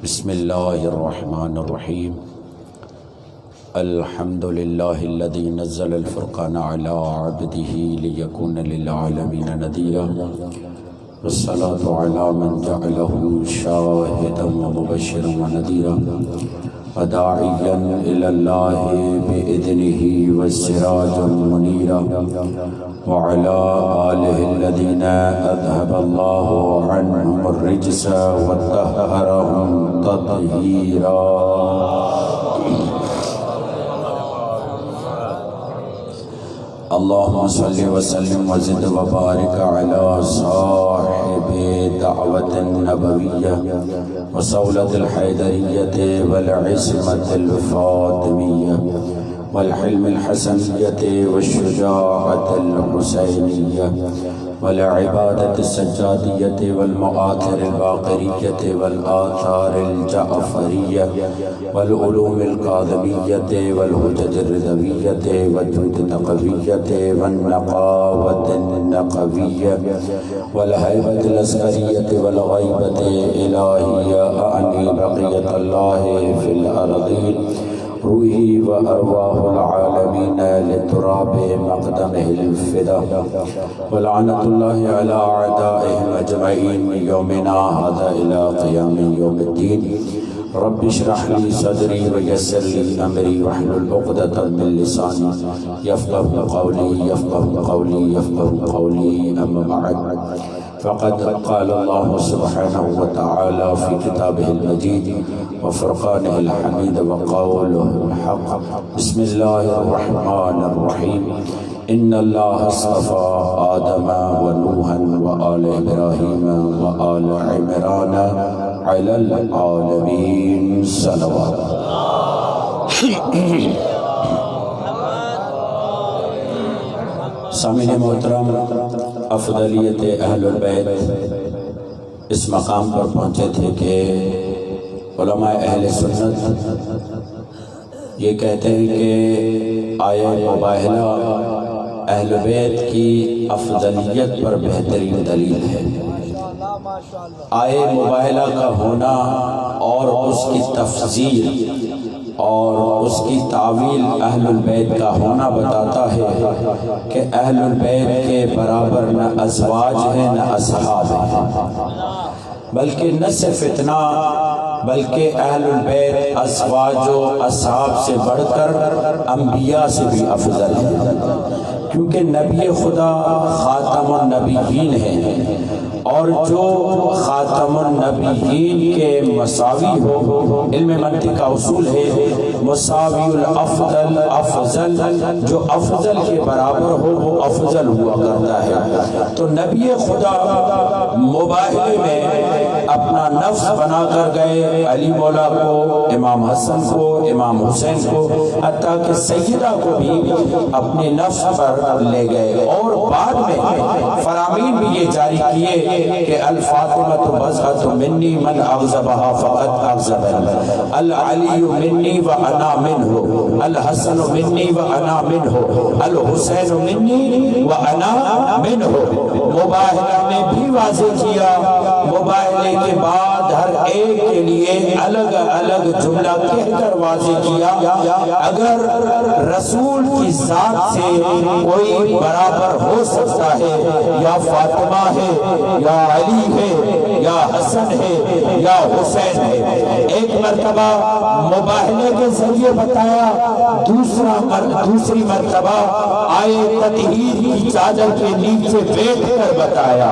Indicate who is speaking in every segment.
Speaker 1: بسم اللہ الرحمن الرحیم الحمد للہ الذی نزل الفرقان علی عبدہ لیکون للعالمین نذیرا والصلاة علی من جعلہ شاہدا ومبشرا ونذیرا وداعیا الی اللہ بإذنہ وسراجا منیرا وعلى آلہ الذین اذهب اللہ عنہم الرجس وطہرہم تطہیرا. اللہم صلی وسلم وزد وبارک علی صاحب دعوت النبویہ وصولت الحیدریہ والعصمت الفاطمیہ والحلم الحسنیہ والشجاعت الحسینیہ والعبادت السجادیہ والمآثر الباقریہ والآثار الجعفریہ والعلوم القاذمیہ والحجج الرضویہ والجود التقویہ والنقاوت النقویہ والحیبت العسکریہ والغیبت الہیہ اعنی بقیت اللہ فی الارضین روحی و ارواح العالمین لتراب مقدمہ الفدا ولعنت اللہ علی اعدائهم اجمعین یومنا هذا الى قیام یوم الدین. رب اشرح لی صدری ویسر لی امری واحلل عقدۃ من لسانی یفقهوا قولی اما بعد فقد قال الله سبحانه وتعالى في كتابه المجيد وفرقانه الحميد وقوله الحق. بسم الله الرحمن الرحيم. إن الله اصطفى آدم ونوحا وآل إبراهيم وآل عمران على العالمين. صلوات. سامعین محترم، افضلیت اہل البیت اس مقام پر پہنچے تھے کہ علماء اہل سنت یہ کہتے ہیں کہ آیہ مباہلہ اہل بیت کی افضلیت پر بہترین دلیل ہے. آیہ مباہلہ کا ہونا اور اس کی تفسیر اور اس کی تعویل اہل البیت کا ہونا بتاتا ہے کہ اہل البیت کے برابر نہ ازواج ہیں نہ اصحاب ہیں، بلکہ نہ صرف اتنا بلکہ اہل البیت ازواج و اصحاب سے بڑھ کر انبیاء سے بھی افضل ہیں، کیونکہ نبی خدا خاتم النبیین ہیں، اور جو خاتم النبیین کے مساوی ہو، علم منطق کا اصول ہے مساوی الافضل افضل، جو افضل کے برابر ہو وہ افضل ہوا کرتا ہے. تو نبی خدا مباہلے میں اپنا نفس بنا کر گئے، علی مولا کو، امام حسن کو، امام حسین کو، حتیٰ کہ سیدہ کو بھی اپنے نفس پر لے گئے، اور بعد میں فرامین بھی یہ جاری کیے کہ الفاطمۃ بضعۃ منی من اغضبها فقد اغضبنی، العلی منی وانا منہ، الحسن منی وانا منہ، الحسین منی وانا منہ. مباہلہ میں بھی واضح کیا، مباہلے کے بعد ہر ایک کے لیے الگ الگ جملہ کہہ کر واضح کیا. اگر رسول کی ذات سے کوئی برابر ہو سکتا ہے، یا فاطمہ ہے یا علی ہے یا حسن ہے یا حسین ہے. ایک مرتبہ مباہلے کے ذریعے بتایا، دوسری مرتبہ آئے تطہیر کی چادر کے نیچے بیٹھ کر بتایا.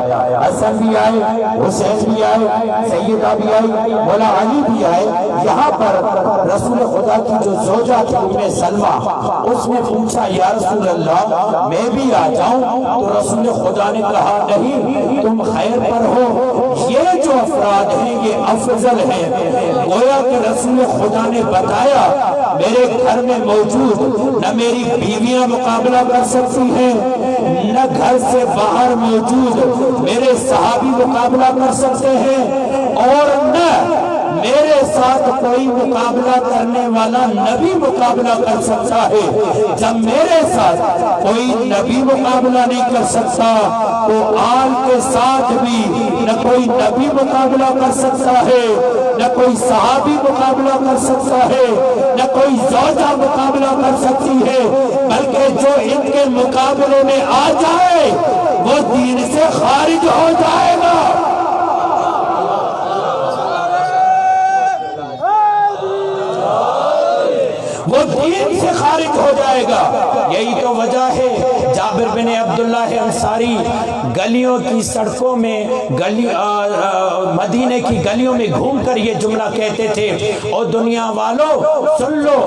Speaker 1: حسن بھی آئے، حسین بھی آئے، سیدہ بھی آئی، مولا علی بھی آئے. یہاں پر رسول خدا کی جو زوجہ تھی ام سلمہ، اس نے پوچھا یا رسول اللہ میں بھی آ جاؤں؟ تو رسول خدا نے کہا نہیں، تم خیر پر ہو، یہ جو افراد ہیں یہ افضل ہیں. گویا کہ رسول خدا نے بتایا میرے گھر میں موجود نہ میری بیویاں مقابلہ کر سکتی ہیں، نہ گھر سے باہر موجود میرے صحابی مقابلہ کر سکتے ہیں، اور نہ میرے ساتھ کوئی مقابلہ کرنے والا نبی مقابلہ کر سکتا ہے. جب میرے ساتھ کوئی نبی مقابلہ نہیں کر سکتا تو آل کے ساتھ بھی نہ کوئی نبی مقابلہ کر سکتا ہے نہ کوئی صحابی مقابلہ کر سکتا ہے، نہ کوئی زوجہ مقابلہ کر سکتی ہے، بلکہ جو ان کے مقابلے میں آ جائے وہ دین سے خارج ہو جائے گا۔ وہ دین سے خارج ہو جائے گا۔ یہی تو وجہ ہے جابر بن عبداللہ انصاری گلیوں کی سڑکوں میں مدینے کی گلیوں میں گھوم کر یہ جملہ کہتے تھے، او دنیا والو سن لو،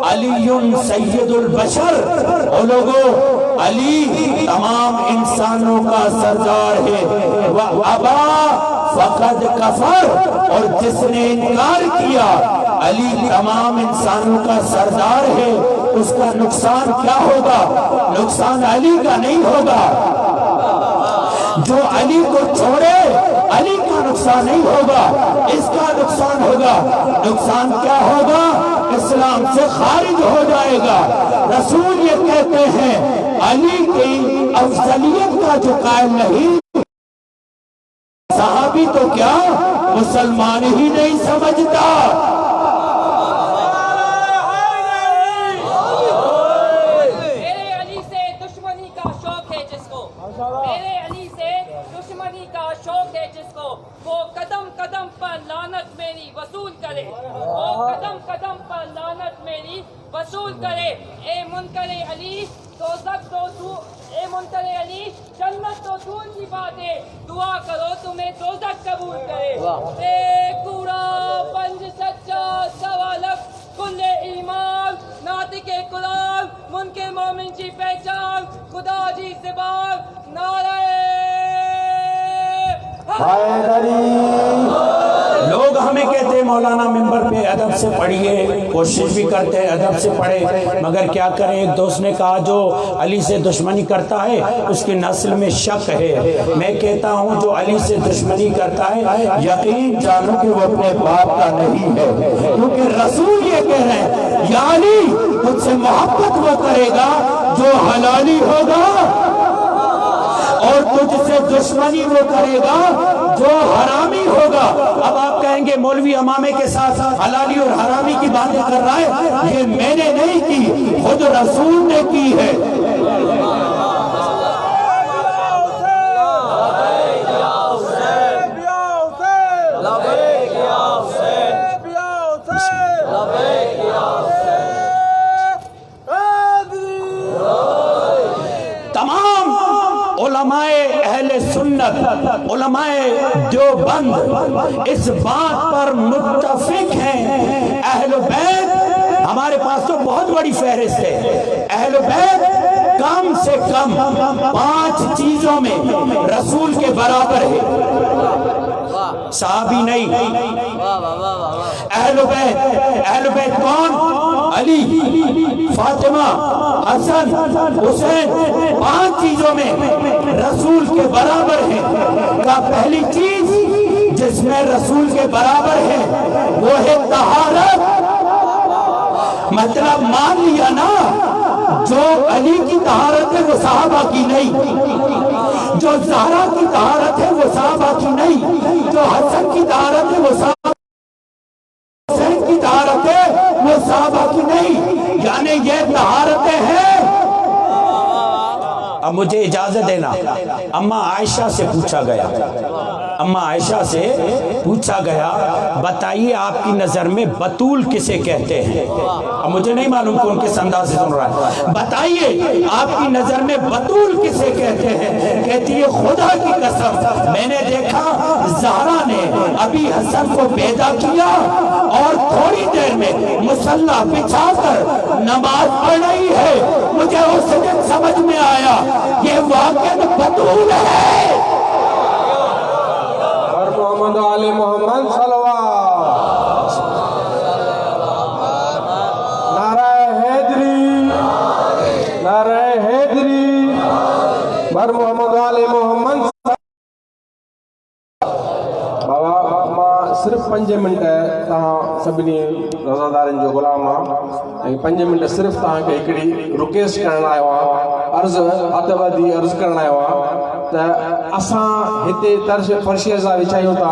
Speaker 1: علی سید البشر، او لوگو علی تمام انسانوں کا سردار ہے، وَأَبَا فَقَدْ کَفَرْ، اور جس نے انکار کیا علی تمام انسانوں کا سردار ہے، اس کا نقصان کیا ہوگا؟ نقصان علی کا نہیں ہوگا۔ جو علی کو چھوڑے علی کا نقصان نہیں ہوگا، اس کا نقصان ہوگا۔ نقصان کیا ہوگا؟ اسلام سے خارج ہو جائے گا۔ رسول یہ کہتے ہیں علی کی افضلیت کا جو قائل نہیں، صحابی تو کیا مسلمان ہی نہیں سمجھتا۔
Speaker 2: میرے علی سے دشمنی کا شوق ہے جس کو، وہ قدم قدم پر لعنت میری وصول کرے، وہ قدم قدم پر لعنت میری وصول کرے۔ اے منکر علی دوزخ تو دور، اے منکر علی جنت تو دور کی بات ہے، دعا کرو تمہیں دوزخ قبول کرے۔ اے کوڑا پنج سچا سوا لکھ کل ایمان، ناطق قرآن منکر مومن کی پہچان، خدا جی زبان نعرہ
Speaker 1: لوگ ہمیں کہتے ہیں مولانا ممبر پہ ادب سے پڑھیے، کوشش بھی کرتے ہیں ادب سے پڑھے، مگر کیا کریں؟ ایک دوست نے کہا جو علی سے دشمنی کرتا ہے اس کی نسل میں شک ہے۔ میں کہتا ہوں جو علی سے دشمنی کرتا ہے یقین جانو کہ وہ اپنے باپ کا نہیں ہے، کیونکہ رسول یہ کہہ رہے ہیں یا علی تجھ سے محبت وہ کرے گا جو حلالی ہوگا، اور تجھ سے دشمنی وہ کرے گا جو حرامی ہوگا۔ اب آپ کہیں گے مولوی امامے کے ساتھ حلالی اور حرامی کی باتیں کر رہا ہے، یہ میں نے نہیں کی، خود رسول نے کی ہے۔ علماء اہل سنت، علماء دیوبند اس بات پر متفق ہیں، اہل بیت، ہمارے پاس تو بہت بڑی فہرست ہے، اہل بیت کم سے کم 5 چیزوں میں رسول کے برابر ہے، صحابی نہیں۔ اہل بیت کون؟ علی، فاطمہ، حسن، حسین، 5 چیزوں میں رسول کے برابر ہے۔ کا پہلی چیز جس میں رسول کے برابر ہے وہ ہے طہارت۔ مطلب مان لیا نا، جو علی کی طہارت ہے وہ صحابہ کی نہیں، جو زہرا کی طہارت ہے وہ صحابہ کی نہیں، جو حسن کی طہارت ہے وہ صحابہ کی طہارت ہے وہ صحابہ کی نہیں، یعنی یہ طہارتیں ہیں۔ اب مجھے اجازت دینا، اماں عائشہ سے پوچھا گیا، اماں عائشہ سے پوچھا گیا بتائیے آپ کی نظر میں بطول کسے کہتے ہیں؟ اب مجھے نہیں معلوم کون کس انداز سے سن رہا ہے، بتائیے آپ کی نظر میں بطول کسے کہتے ہیں؟ کہتی ہے خدا کی قسم میں نے دیکھا زہرا نے ابھی حسن کو پیدا کیا اور تھوڑی دیر میں مصلی بچھا کر نماز پڑھ رہی ہے، مجھے اس دن سمجھ میں آیا یہ واقعہ بطول ہے۔
Speaker 3: اور محمد علی محمد صلوات، نعرہ حیدری، نعرہ حیدری، بر محمد علی محمد۔ بابا ماں صرف 5 منٹ تاں سبنی روزادارن جو غلام ہاں، 5 منٹ صرف تاں کے ایکڑی ریکویسٹ کرنا آیا ہوا، عرض اتبادی عرض کرنا آیا ہوا تے اساں ہتے طرز فرشیزا وچھایو تا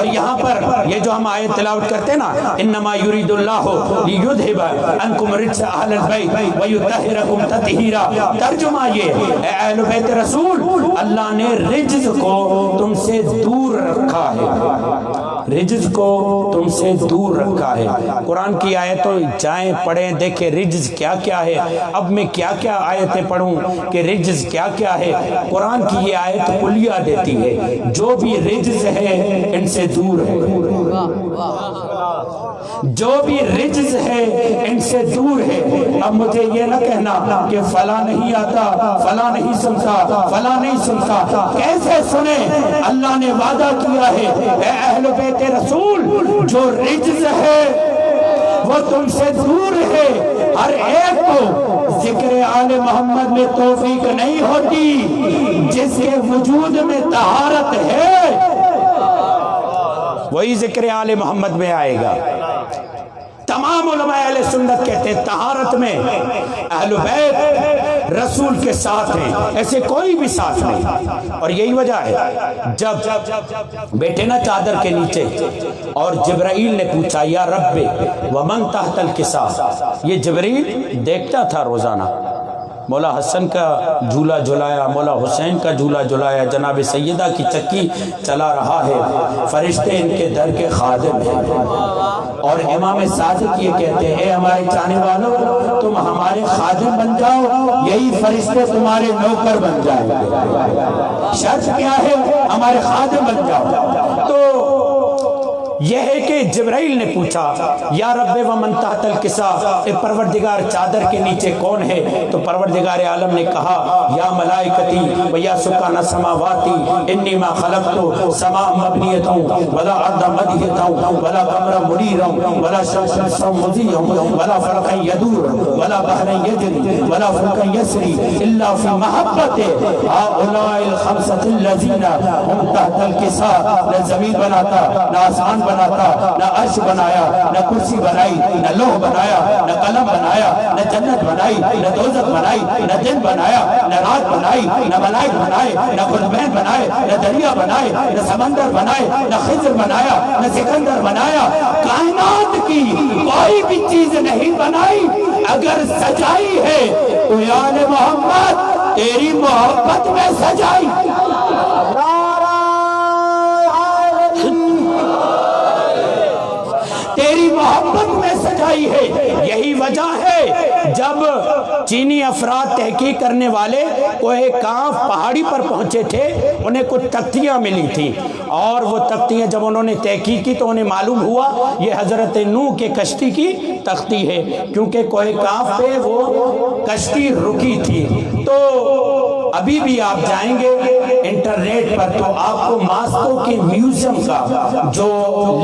Speaker 1: اور یہاں پر یہ جو ہم آیت تلاوت کرتے ہیں نا انما یرید اللہ لیذھب عنکم الرجس اہل البیت ویطہرکم تطہیرا، ترجمہ یہ اے اہل بیت رسول اللہ نے رجز کو تم سے دور رکھا ہے، رجز کو تم سے دور رکھا ہے۔ قرآن کی آیتوں جائیں پڑھیں دیکھیں رجز کیا کیا ہے۔ اب میں کیا کیا آیتیں پڑھوں کہ رجز کیا کیا ہے؟ قرآن کی یہ آیت کلیہ دیتی ہے جو بھی رجز ہے ان سے دور ہے، جو بھی رجز ہے ان سے دور ہے۔ اب مجھے یہ نہ کہنا کہ فلاں نہیں آتا، فلاں نہیں سنتا، فلاں نہیں سنتا، کیسے سنے؟ اللہ نے وعدہ کیا ہے اے اہل بیت رسول جو رجز ہے وہ تم سے دور ہے۔ ہر ایک کو ذکر آل محمد میں توفیق نہیں ہوتی، جس کے وجود میں طہارت ہے وہی ذکر آل محمد میں آئے گا۔ تمام علماء اہل سنت کہتے ہیں طہارت میں اہل بیت رسول کے ساتھ ہیں، ایسے کوئی بھی ساتھ نہیں۔ اور یہی وجہ ہے جب بیٹھے نا چادر کے نیچے اور جبرائیل نے پوچھا یا رب ومن تحت الکساء، یہ جبرائیل دیکھتا تھا روزانہ مولا حسن کا جھولا جھلایا، مولا حسین کا جھولا جھلایا، جناب سیدہ کی چکی چلا رہا ہے، فرشتے ان کے در کے خادم ہیں۔ اور امام صادق یہ کہتے ہیں ہمارے چاہنے والوں تم ہمارے خادم بن جاؤ، یہی فرشتے تمہارے نوکر بن جائیں گے۔ شرط کیا ہے؟ ہمارے خادم بن جاؤ۔ تو یہ ہے کہ جبرائیل نے پوچھا یا رب ومن تحت الکساء، اے پروردگار چادر کے نیچے کون ہے؟ تو پروردگار عالم نے کہا یا ملائکتی و یا سکان السماواتی انی ما خلقت سماء مبنیتا ولا ارض مدیتا ولا قمر منیرا ولا شمس مضیئا ولا فلکا یدور ولا بحر یجری ولا فلکا یسری الا فی محبت هؤلاء الخمسة الذین هم تحت الکساء۔ نہ زمین بناتا، نہ آسمان بناتا، نہ عرش بنایا، نہ کرسی بنائی، نہ لوح بنایا، نہ قلم بنایا، نہ جنت بنائی، نہ دوزخ بنائی، نہ دن بنایا، نہ رات بنائی، نہ ملائک بنائے، نہ قطبین بنائے، نہ دریا بنائے، نہ سمندر بنائے، نہ خضر بنایا، نہ سکندر بنایا۔ کائنات کی کوئی بھی چیز نہیں بنائی، اگر سجائی ہے تو یار محمد تیری محبت میں سجائی۔ تیری محبت میں سجائی ہے۔ یہی وجہ ہے جب چینی افراد تحقیق کرنے والے کوہ کاف پہاڑی پر پہنچے تھے، انہیں کچھ تختیاں ملی تھی، اور وہ تختیاں جب انہوں نے تحقیق کی تو انہیں معلوم ہوا یہ حضرت نوح کے کشتی کی تختی ہے، کیونکہ کوہ کاف پہ وہ کشتی رکی تھی۔ تو ابھی بھی آپ جائیں گے انٹرنیٹ پر تو آپ کو ماسکو کے میوزیم کا جو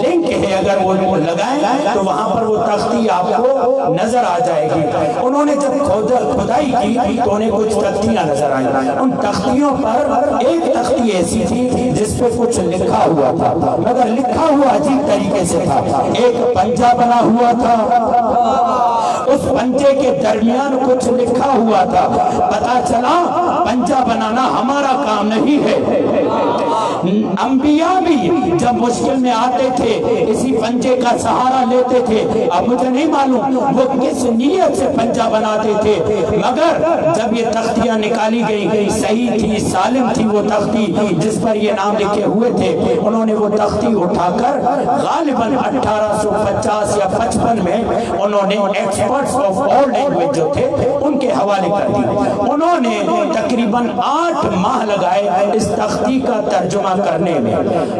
Speaker 1: لنک ہے اگر وہ لگائیں تو وہاں پر وہ تختی آپ کو نظر آ جائے گی۔ انہوں نے جب کھدائی کی تو انہیں کچھ تختیاں نظر آئیں، ان تختیوں پر ایک تختی ایسی تھی جس پہ کچھ لکھا ہوا تھا، مگر لکھا ہوا عجیب طریقے سے تھا۔ ایک پنجہ بنا ہوا تھا، اس پنجے کے درمیان کچھ لکھا ہوا تھا۔ پتا چلا پنجہ بنانا ہمارا کام نہیں ہے۔ انبیاء بھی جب مشکل میں آتے تھے اسی پنجے کا سہارا لیتے تھے۔ اب مجھے نہیں معلوم وہ کس نیت سے پنجہ بناتے تھے، مگر جب یہ تختیاں نکالی گئی صحیح تھی، سالم تھی وہ تختی جس پر یہ نام لکھے ہوئے تھے، انہوں نے وہ تختی اٹھا کر غالباً 1850 یا 55 میں انہوں نے ایکسپرٹس آف آل لینگویج جو تھے ان کے حوالے کر دی۔ انہوں نے تقریباً 8 ماہ لگائے اس تختی کا ترجمہ کرنے میں۔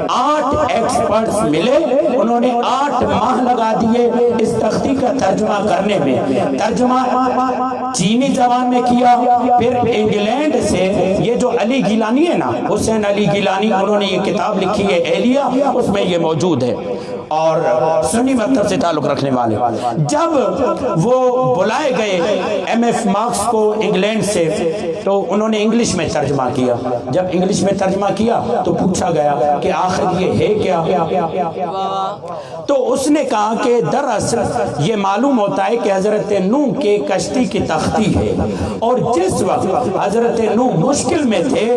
Speaker 1: 8 ایکسپرٹس ملے، انہوں نے 8 ماہ لگا دیے اس تختی کا ترجمہ کرنے میں۔ ترجمہ چینی زبان میں کیا، پھر انگلینڈ سے یہ جو علی گیلانی ہے نا، حسین علی گیلانی، انہوں نے یہ کتاب لکھی ہے اہلیہ، اس میں یہ موجود ہے، اور سنی مکتب سے تعلق رکھنے والے۔ جب وہ بلائے گئے ایم ایف مارکس کو انگلینڈ سے تو انہوں نے انگلش میں ترجمہ کیا۔ جب انگلش میں ترجمہ کیا تو پوچھا گیا کہ آخر یہ ہے کیا؟ تو اس نے کہا کہ دراصل یہ معلوم ہوتا ہے کہ حضرت نوح کے کشتی کی تختی ہے، اور جس وقت حضرت نوح مشکل میں تھے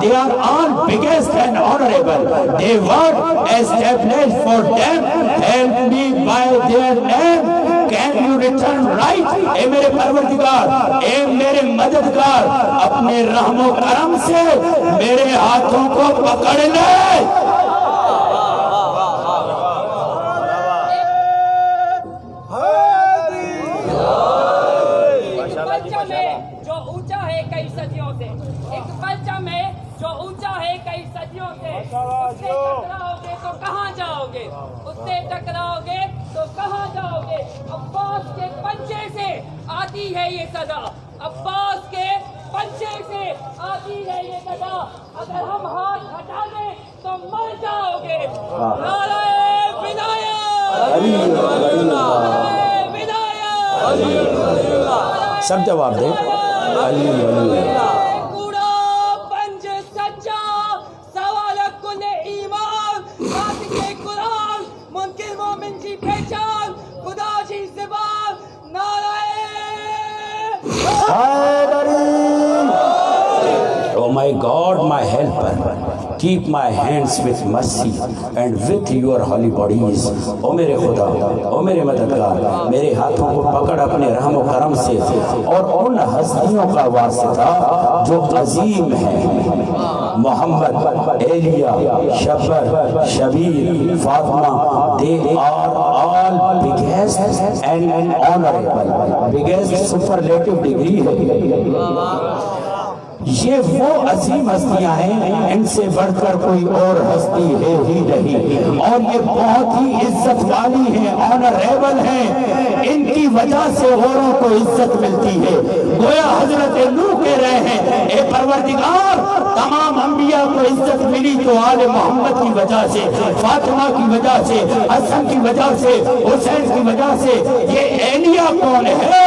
Speaker 1: they are all biggest and honorable. They were established for them. Help me by their name. Can you return right? اے میرے پروردگار، اے میرے مددگار، اپنے رحم و کرم سے میرے ہاتھوں کو پکڑ لے۔
Speaker 2: جو اونچا ہے کئی صدیوں سے، ایک پرچم ہے جو اونچا ہے کئی صدیوں سے، اس سے ٹکراؤ گے تو کہاں جاؤ گے، اس سے ٹکراؤ گے تو کہاں جاؤ گے۔ عباس کے پنجے سے آتی ہے یہ صدا، عباس کے پنجے سے آتی ہے یہ صدا، اگر ہم ہاتھ ہٹا دیں تو مر جاؤ گے۔ نعرہ ولایت، نعرہ ولایت،
Speaker 1: سب جواب دیں۔ علی علی
Speaker 2: پورا پنج سچا سوال کل ایمان، ناطق قرآن منکر مومن کی پہچان، خدا کی زبان، نعرہ
Speaker 1: Oh my God, my helper, keep my hands with mercy and with your holy bodies. او میرے خدا، او میرے مددگار، میرے ہاتھوں کو پکڑ اپنے رحم و کرم سے اور ان ہستیوں کا واسطہ جو عظیم ہیں، محمد، ایلیا، شفر، Shabbir, Fatima, they are all biggest and honorable. biggest superlative degree ہے۔ یہ وہ عظیم ہستیاں ہیں، ان سے بڑھ کر کوئی اور ہستی ہے ہی نہیں، اور یہ بہت ہی عزت والی ہیں، آنریبل ہیں، ان کی وجہ سے اوروں کو عزت ملتی ہے۔ گویا حضرت نوح کہہ رہے ہیں، اے پروردگار، تمام انبیاء کو عزت ملی تو آل محمد کی وجہ سے، فاطمہ کی وجہ سے، حسن کی وجہ سے، حسین کی وجہ سے۔ یہ ایلیا کون ہے؟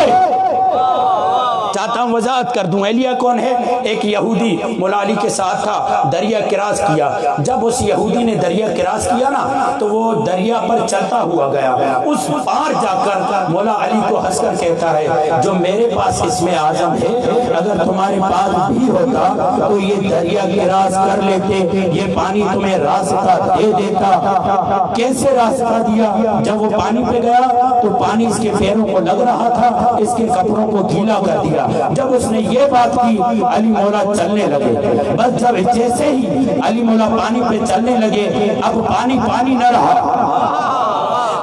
Speaker 1: چاہتا ہوں وضاحت کر دوں، ایلیا کون ہے؟ ایک یہودی مولا علی کے ساتھ تھا، دریا کراس کیا۔ جب اس یہودی نے دریا کراس کیا نا تو وہ دریا پر چلتا ہوا گیا، اس پار جا کر مولا علی کو ہنس کر کہتا ہے، جو میرے پاس اسم اعظم ہے، اگر تمہارے پاس بھی ہوتا تو یہ دریا کراس کر لیتے، یہ پانی تمہیں راستہ دے دیتا۔ کیسے راستہ دیا؟ جب وہ پانی پہ گیا تو پانی اس کے پیروں کو لگ رہا تھا، اس کے کپڑوں کو گیلا کر دیا۔ جب اس نے یہ بات کی، علی مولا چلنے لگے۔ بس جب جیسے ہی علی مولا پانی پہ چلنے لگے، اب پانی پانی نہ رہا،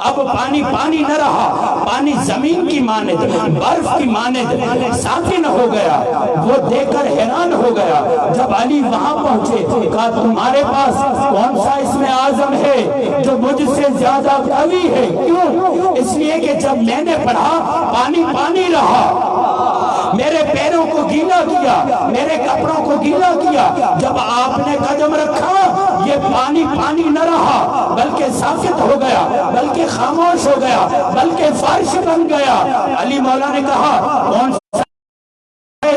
Speaker 1: اب پانی پانی نہ رہا، پانی زمین کی مانند، برف کی مانند ساکن ہو گیا۔ وہ دیکھ کر حیران ہو گیا۔ جب علی وہاں پہنچے، کہا تمہارے پاس کون سا اسم اعظم ہے جو مجھ سے زیادہ قوی ہے؟ کیوں؟ اس لیے کہ جب میں نے پڑھا پانی پانی رہا، میرے پیروں کو گیلا کیا، میرے کپڑوں کو گیلا کیا۔ جب آپ نے قدم رکھا، یہ پانی پانی نہ رہا، بلکہ ساکت ہو گیا، بلکہ خاموش ہو گیا، بلکہ فرش بن گیا۔ علی مولا نے کہا کون سا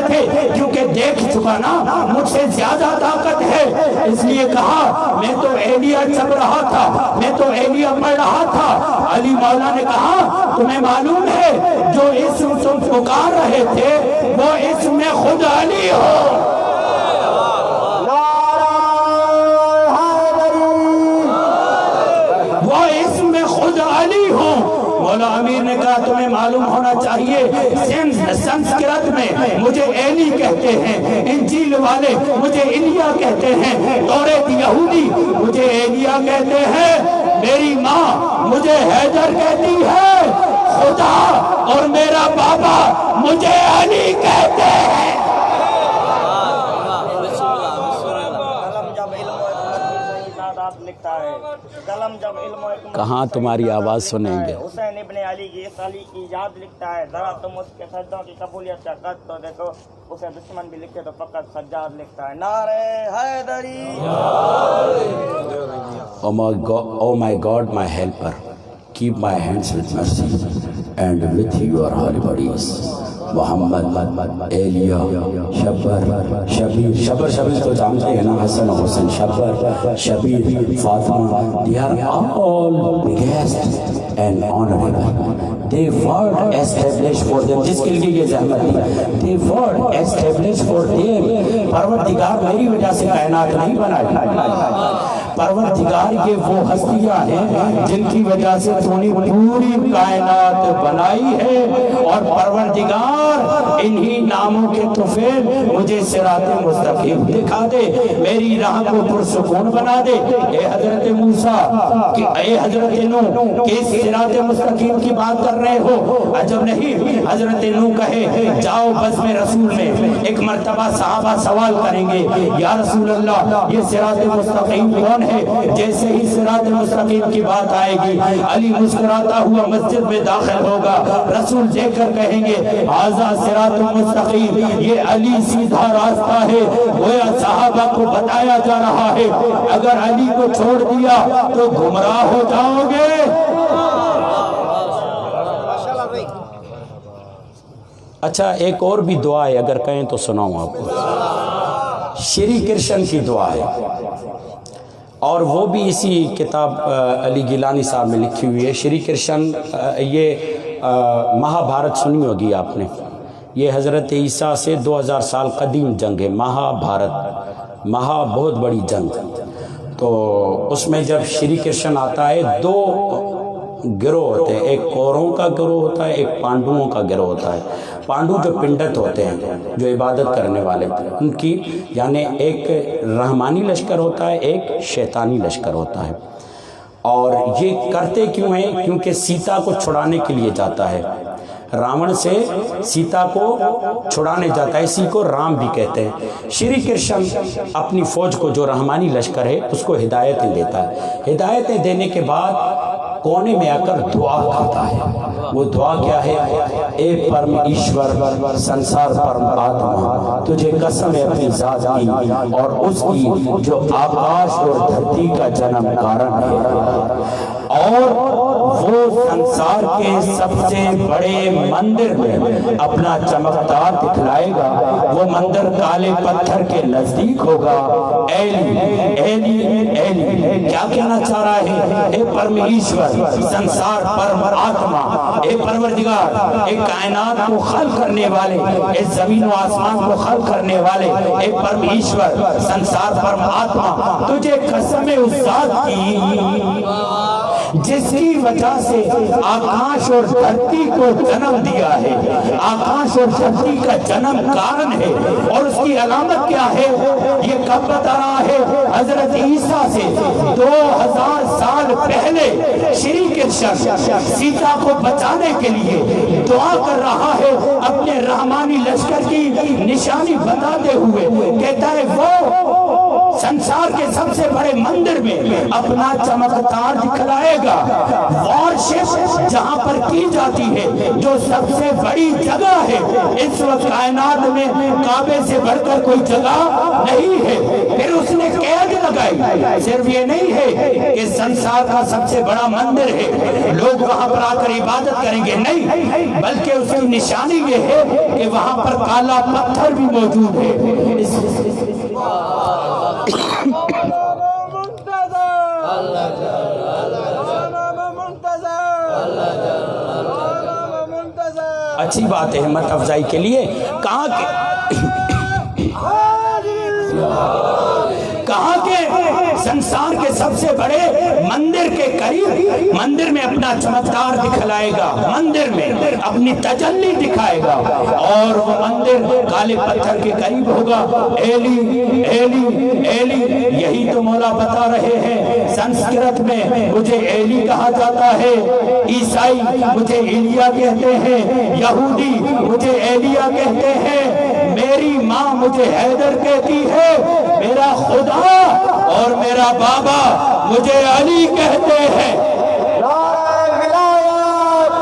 Speaker 1: تھے؟ کیونکہ دیکھ چکا نا، مجھ سے زیادہ طاقت ہے، اس لیے کہا میں تو ایلیا چل رہا تھا، میں تو ایلیا پڑھ رہا تھا۔ علی مولا نے کہا تمہیں معلوم ہے جو اسم تم پکار رہے تھے وہ اسم میں خود علی ہو۔ وہ اسم میں خود علی ہو۔ مولا امیر نے کہا تمہیں معلوم ہونا چاہیے، سنسکرت میں مجھے ایلی کہتے ہیں، انجیل والے مجھے ایلیا کہتے ہیں، توریت یہودی مجھے ایلیا کہتے ہیں، میری ماں مجھے حیدر کہتی ہے، خدا اور میرا بابا مجھے علی کہتے ہیں۔ کہاں تمہاری آواز سنیں گے؟
Speaker 4: حسین ابن علی کی اس علی کی یاد لکھتا ہے، ذرا تم اس کے سجدوں کی قبولیت کا قد تو دیکھو، اسے دشمن بھی لکھے تو فقط سجاد لکھتا ہے۔ نعرہ حیدری!
Speaker 1: Oh my God, my helper, keep my hands with mercy and with your holy bodies. محمد ایلیا شبیر تو جانتے ہیں نا, حسن حسین Shabbir Fatima, they are all biggest and honorable. They were established for them, جس کے لیے یہ زحمت دی, they were established for them. پروردگار میری وجہ سے کائنات نہیں بنائی, پروردگار کے وہ ہستیاں ہیں جن کی وجہ سے تو نے پوری کائنات بنائی ہے, اور پروردگار انہی ناموں کے طفیل مجھے صراط مستقیم دکھا دے, میری راہ کو پرسکون بنا دے. اے حضرت موسیٰ, اے حضرت نوح, کس صراط مستقیم کی بات کر رہے ہو؟ عجب نہیں, حضرت نوح کہے جاؤ بس میں رسول میں. ایک مرتبہ صحابہ سوال کریں گے, یا رسول اللہ یہ صراط مستقیم کون ہے؟ جیسے ہی صراط مستقیم کی بات آئے گی, علی مسکراتا ہوا مسجد میں داخل ہوگا, رسول دیکھ کر کہیں گے ھذا صراط مستقیم, یہ علی سیدھا راستہ ہے. گویا صحابہ کو بتایا جا رہا ہے اگر علی کو چھوڑ دیا تو گمراہ ہو جاؤ گے. اچھا ایک اور بھی دعا ہے, اگر کہیں تو سناؤں آپ کو. شری کرشن کی دعا ہے, اور وہ بھی اسی کتاب علی گیلانی صاحب میں لکھی ہوئی ہے. شری کرشن, یہ مہا بھارت سنی ہوگی آپ نے, یہ حضرت عیسیٰ سے 2000 سال قدیم جنگ ہے. مہا بھارت, مہا بہت بڑی جنگ. تو اس میں جب شری کرشن آتا ہے, دو گروہ ہوتے ہیں, ایک کوروں کا گروہ ہوتا ہے, ایک پانڈوؤں کا گروہ ہوتا ہے. پانڈو جو پنڈت ہوتے ہیں, جو عبادت کرنے والے, ان کی یعنی ایک رحمانی لشکر ہوتا ہے, ایک شیطانی لشکر ہوتا ہے. اور یہ کرتے کیوں ہیں؟ کیونکہ سیتا کو چھڑانے کے لیے جاتا ہے, راون سے سیتا کو چھڑانے جاتا ہے, اسی کو رام بھی کہتے ہیں. شری کرشن اپنی فوج کو, جو رحمانی لشکر ہے, اس کو ہدایتیں دیتا ہے. ہدایتیں دینے کے بعد کونے میں آ کر دعا کرتا ہے. وہ دعا کیا ہے؟ اے پرم ایشور سنسار پرم آتما, تجھے قسم ہے اپنی ذات کی اور اس کی جو آکاش اور دھرتی کا جنم کارن ہے, اور وہ سنسار کے سب سے بڑے مندر میں اپنا چمکدار دکھلائے گا. وہ مندر کالے پتھر کے نزدیک ہوگا. ایلی ایلی ایلی کیا کہنا چاہ رہا ہے؟ اے پرم ایشور سنسار پرم آتما, اے پروردگار, اے کائنات کو خلق کرنے والے, اے زمین و آسمان کو خلق کرنے والے, اے پرم ایشور سنسار پرم آتما, تجھے قسم اس ذات کی جس کی وجہ سے آکاش اور دھرتی کو جنم دیا ہے, آکاش اور دھرتی کا جنم کارن ہے. اور اس کی علامت کیا ہے؟ یہ کب بتا رہا ہے؟ حضرت عیسیٰ سے 2000 سال پہلے شری کرشن سیتا کو بچانے کے لیے دعا کر رہا ہے, اپنے رحمانی لشکر کی نشانی بتاتے ہوئے کہتا ہے وہ سنسار کے سب سے بڑے مندر میں اپنا چمکدار دکھلائے گا. وارشپ جہاں پر کی جاتی ہے, جو سب سے بڑی جگہ ہے اس وقت کائنات میں, کعبے سے بڑھ کر کوئی جگہ نہیں ہے. پھر اس نے قید لگائی, صرف یہ نہیں ہے کہ سنسار کا سب سے بڑا مندر ہے, لوگ وہاں پر آ کر عبادت کریں گے, نہیں, بلکہ اس کی نشانی یہ ہے کہ وہاں پر کالا پتھر بھی موجود ہے. اچھی بات ہے ہمت افزائی کے لیے. کہاں کے سنسار کے سب سے بڑے مندر کے قریب, مندر میں اپنا چمکدار دکھلائے گا, مندر میں اپنی تجلی دکھائے گا, اور وہ مندر کالے پتھر کے قریب ہوگا. ایلی ایلی ایلی, یہی تو مولا بتا رہے ہیں. سنسکرت میں مجھے ایلی کہا جاتا ہے, عیسائی مجھے ایلیا کہتے ہیں, یہودی مجھے ایلیا کہتے ہیں, میری ماں مجھے حیدر کہتی ہے, میرا خدا اور میرا بابا مجھے علی کہتے ہیں.
Speaker 5: نعرہ ولایت,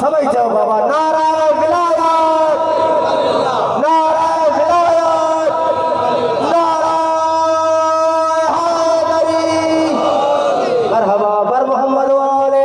Speaker 5: سمجھ جاؤ بابا, نعرہ ولایت, نعرہ ولایت, نعرہ حیدری, مرحبا بر محمد والے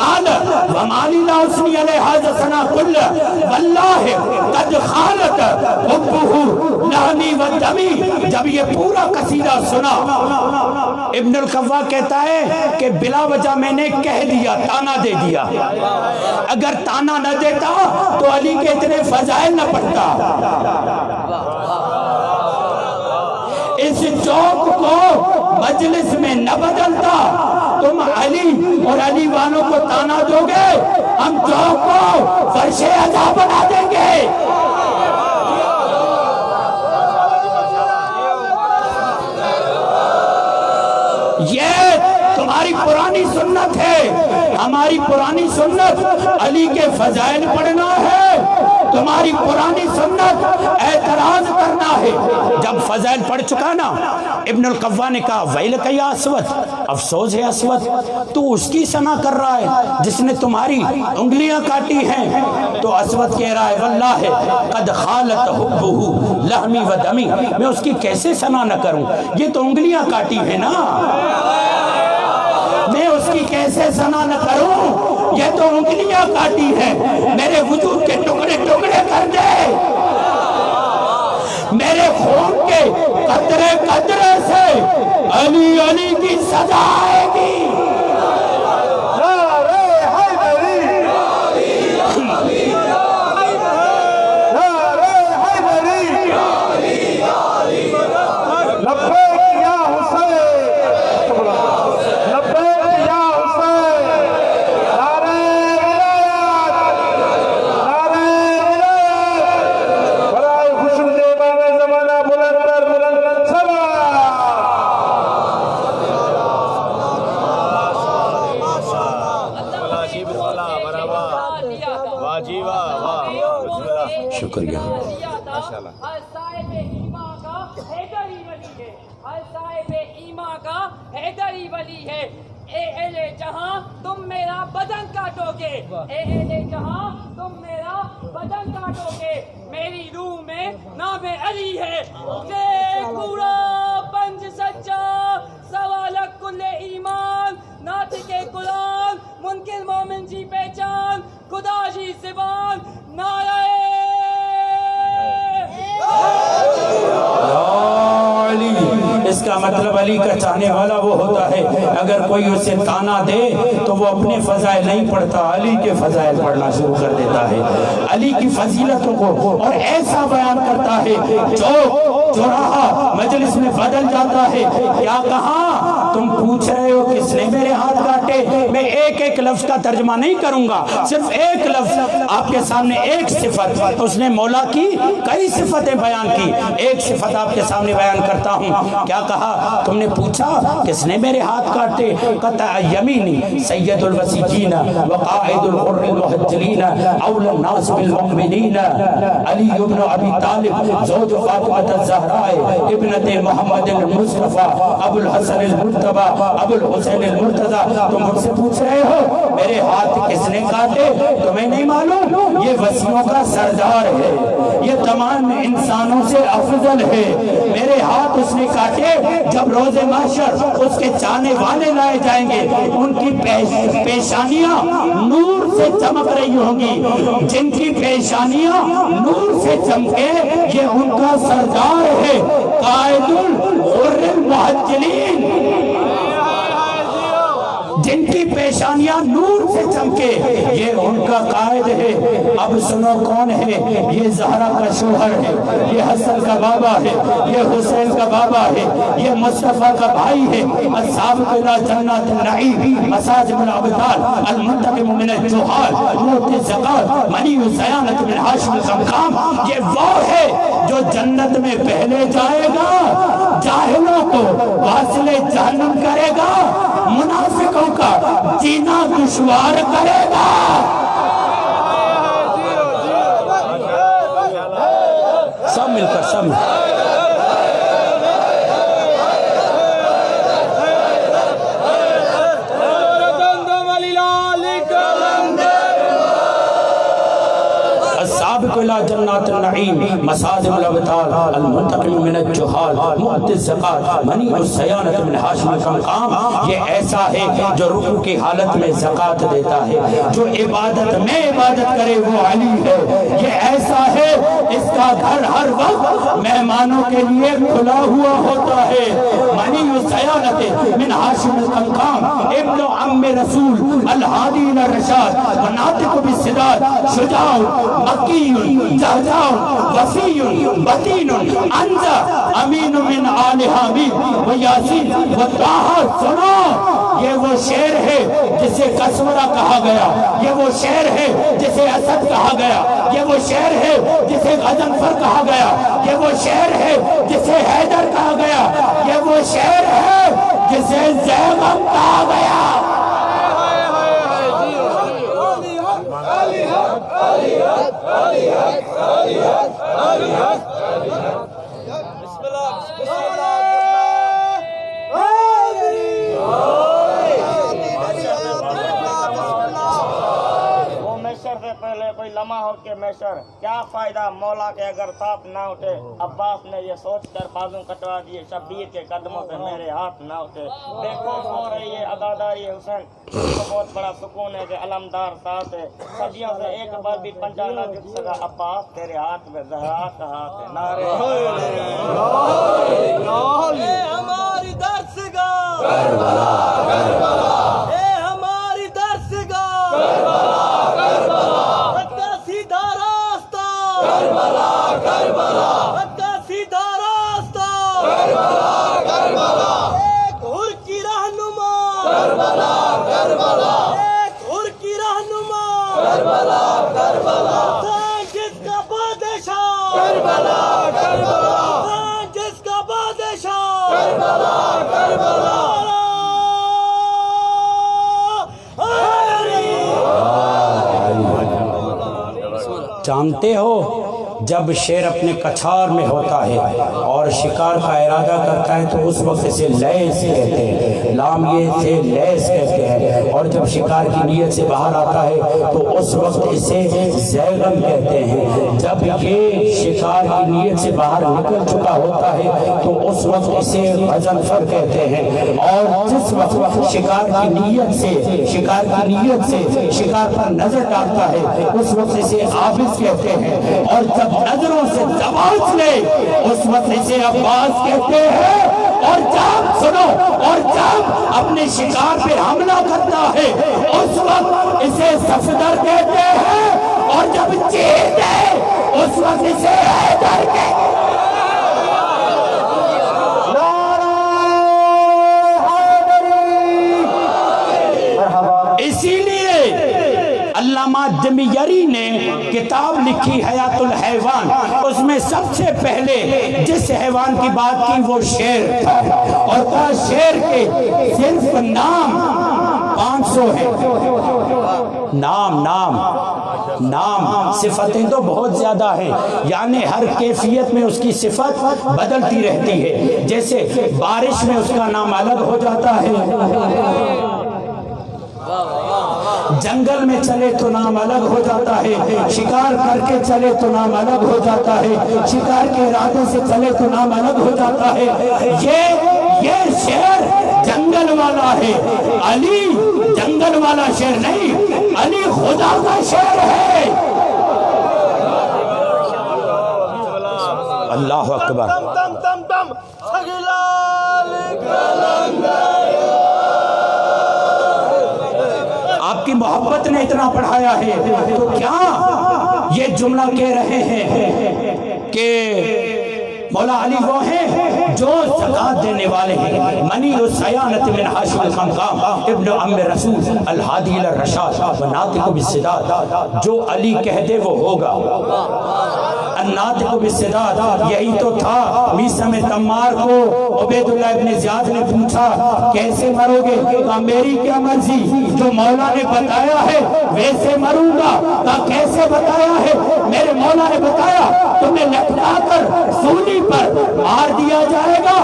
Speaker 1: قال ومالی لا اسنی علیہ ثنا کل واللہ قد خالت حبہ لحمی و دمی. جب یہ پورا قصیدہ سنا ابن القوا کہتا ہے کہ بلا وجہ میں نے کہہ دیا، تانا دے دیا. اگر تانا نہ دیتا تو علی کے اتنے فضائل نہ پڑھتا. اس چوک کو مجلس میں نہ بدلتا. تم علی اور علی والوں کو تانا دو گے، ہم چوک کو فرش عزا بنا دیں گے. یہ تمہاری پرانی سنت ہے. ہماری پرانی سنت علی کے فضائل پڑھنا ہے، تمہاری پرانی سنت اعتراض کرنا ہے. جب فضائل پڑھ چکا نا ابن القوا نے کہا ویلک یا اسود، افسوس ہے اسود، تو اس کی ثنا کر رہا ہے جس نے تمہاری انگلیاں کاٹی ہیں. تو اسود کہہ رہا ہے واللہ قد خالت حبہ لحمی و دمی. میں اس کی کیسے ثنا نہ کروں، یہ تو انگلیاں کاٹی ہیں نا، میں اس کی کیسے ثنا نہ کروں، یہ تو انگلیاں کاٹی ہیں. میرے وجود کے ٹکڑے ٹکڑے کر دے، میرے خون کے قطرے قطرے سے علی علی کی سزا آئے گی. شکریہ.
Speaker 2: صاحب ایمان کا حیدری ولی ہے، صاحب ایمان کا حیدری ولی ہے. اے اہل جہاں تم میرا بدن کاٹو گے، اے اہل جہاں تم میرا بدن کاٹو گے. میری روح میں نام علی ہے، کہ پورا پنج سچا سوالک کل ایمان ناطق قرآن منکر مومن جی پہچان خدا جی زبان نعرہ
Speaker 1: علی. اس کا مطلب علی کا چاہنے والا وہ ہوتا ہے اگر کوئی اسے تانا دے تو وہ اپنے فضائل نہیں پڑھتا، علی کے فضائل پڑھنا شروع کر دیتا ہے. علی کی فضیلتوں کو اور ایسا بیان کرتا ہے جو چوراہا مجلس میں بدل جاتا ہے. کیا کہا؟ تم پوچھ رہے ہو کس نے میرے ہاتھ کاٹے. میں ایک ایک لفظ کا ترجمہ نہیں کروں گا، صرف ایک لفظ آپ کے سامنے. ایک صفت، اس نے مولا کی کئی صفتیں بیان کی، ایک صفت آپ کے سامنے بیان کرتا ہوں. کیا کہا؟ تم نے پوچھا کس نے میرے ہاتھ کاٹے. قطع یمینی سید الوسیجین وقائد الغر المحجلین اول الناس بالمؤمنین علی بن ابی طالب زوج فاطمہ الزہراء ابنت محمد المصطفیٰ ابو الحسن المرتبہ ابو الحسین المرتضی. تم مجھ سے پوچھ رہے ہو میرے ہاتھ کس نے کاٹے، تمہیں نہیں معلوم؟ یہ وسیعوں کا سردار ہے، یہ تمام انسانوں سے افضل ہے. میرے ہاتھ اس نے کاٹے جب روز محشر اس کے چاہنے والے لائے جائیں گے، ان کی پیشانیاں نور سے چمک رہی ہوں گی. جن کی پیشانیاں نور سے چمکے یہ ان کا سردار ہے، قائد الغر المحجلین. جن کی پیشانیاں نور سے چمکے یہ ان کا قائد ہے. اب سنو کون ہے؟ یہ زہرا کا شوہر ہے، یہ حسن کا بابا ہے، یہ حسین کا بابا ہے، یہ مصطفیٰ کا بھائی ہے. السابق الى جنات النعیم مساجد الابطال المنتقم من الجہال موت الزکات منی الزیانت من حاشم الخمقام. یہ وہ ہے جو جنت میں پہلے جائے گا، جاہلوں کو واصل جہنم کرے گا، منافقوں کا جینا دشوار کرے گا. سب مل کر السابق الى جنات النعیم مساجد الابطال المنتقم من الجہال مؤتی الزکات منیع السیانت من حاشم القمقام، یہ ایسا ہے جو رکوع کی حالت میں زکات دیتا ہے، جو عبادت میں عبادت کرے وہ علی ہے، یہ ایسا ہے اس کا گھر ہر وقت مہمانوں کے لیے کھلا ہوا ہوتا ہے، منیع السیانت من حاشم القمقام ابن عم رسول الہادی الى الرشاد وناطق بالصداد شجاع مکی جہجاع وفی بطین انزا امین من آل حامد و یاسین و طٰہٰ۔ سنو، یہ وہ شعر ہے جسے کسورہ کہا گیا، یہ وہ شعر ہے جسے اسد کہا گیا، یہ وہ شعر ہے جسے غضنفر کہا گیا، یہ وہ شعر ہے جسے حیدر کہا گیا، یہ وہ شعر ہے جسے زیغم کہا گیا۔
Speaker 4: کوئی لمحہ ہو کے محشر، کیا فائدہ مولا کے اگر ساتھ نہ اٹھے۔ عباس نے یہ سوچ کر بازو کٹوا دیے، شبیر کے قدموں سے میرے ہاتھ نہ اٹھے۔ دیکھو سو رہی ہے عزاداری حسین، اس کو بہت بڑا سکون ہے کہ علمدار ساتھ ہے، صدیوں سے ایک بار بھی پنجہ نہ جھک سکا۔ عباس تیرے ہاتھ میں زہرا کا ہاتھ ہے۔ نعرے
Speaker 5: اے ہماری درسگاہ کربلا کربلا، اے ہماری درسگاہ کربلا کربلا، رکھا سیدھا راستہ کربلا کربلا، رکھا سیدھا راستہ کربلا کربلا، ایک حر کی رہنما کربلا کربلا، ایک حر کی رہنما کربلا کربلا، جس کا بادشاہ کربلا کربلا، جس کا بادشاہ کربلا کربلا۔
Speaker 1: جانتے ہو جب شیر اپنے کچھار میں ہوتا ہے اور شکار کا ارادہ کرتا ہے تو اس وقت اسے لیس کہتے ہیں، لام یہ سے لیس کہتے ہیں، اور جب شکار کی نیت سے باہر آتا ہے تو اس وقت اسے زیغم کہتے ہیں۔ جب یہ شکار کی نیت سے باہر نکل چکا ہوتا ہے تو اس وقت اسے غضنفر کہتے ہیں، اور جس وقت شکار کی نیت سے شکار پر نظر ڈالتا ہے اس وقت اسے عابس کہتے ہیں، اور جب نظروں سے دباچ لے اس وقت اسے عباس کہتے ہیں، اور جب اپنے شکار پہ حملہ کرتا ہے اس وقت اسے صفدر کہتے ہیں، اور جب چیر دے اس وقت اسے حیدر کہتے ہیں۔ اسی لیے علامہ دمیری نے کتاب لکھی حیات الحیوان، اس میں سب سے پہلے جس حیوان کی بات کی وہ شیر تھا، اور کہا شیر کے صرف نام 500 ہیں۔ نام صفتیں تو بہت زیادہ ہیں، یعنی ہر کیفیت میں اس کی صفت بدلتی رہتی ہے، جیسے بارش میں اس کا نام الگ ہو جاتا ہے، جنگل میں چلے تو نام الگ ہو جاتا ہے، شکار کر کے چلے تو نام الگ ہو جاتا ہے، شکار کے ارادے سے چلے تو نام الگ ہو جاتا ہے۔ یہ شعر جنگل والا ہے، علی جنگل والا شعر نہیں، علی خدا کا شعر ہے۔ اللہ اکبر۔ آپ کی محبت نے اتنا پڑھایا ہے تو کیا یہ جملہ کہہ رہے ہیں کہ مولا علی وہ ہیں جو زکات دینے والے ہیں، منی السیانت من حاشم القمقام ابن عم رسول الہادی الی الرشاد وناطق بالصداد، جو علی کہہ دے وہ ہوگا، الناطق بالصداد۔ یہی تو تھا میثم تمار کو عبید اللہ ابن زیاد نے پوچھا کیسے مرو گے؟ کہا میری کیا مرضی، جو مولا نے بتایا ہے ویسے مروں گا۔ کہا کیسے بتایا ہے؟ میرے مولا نے بتایا تمہیں لٹکا کر سولی پر مار دیا جائے گا،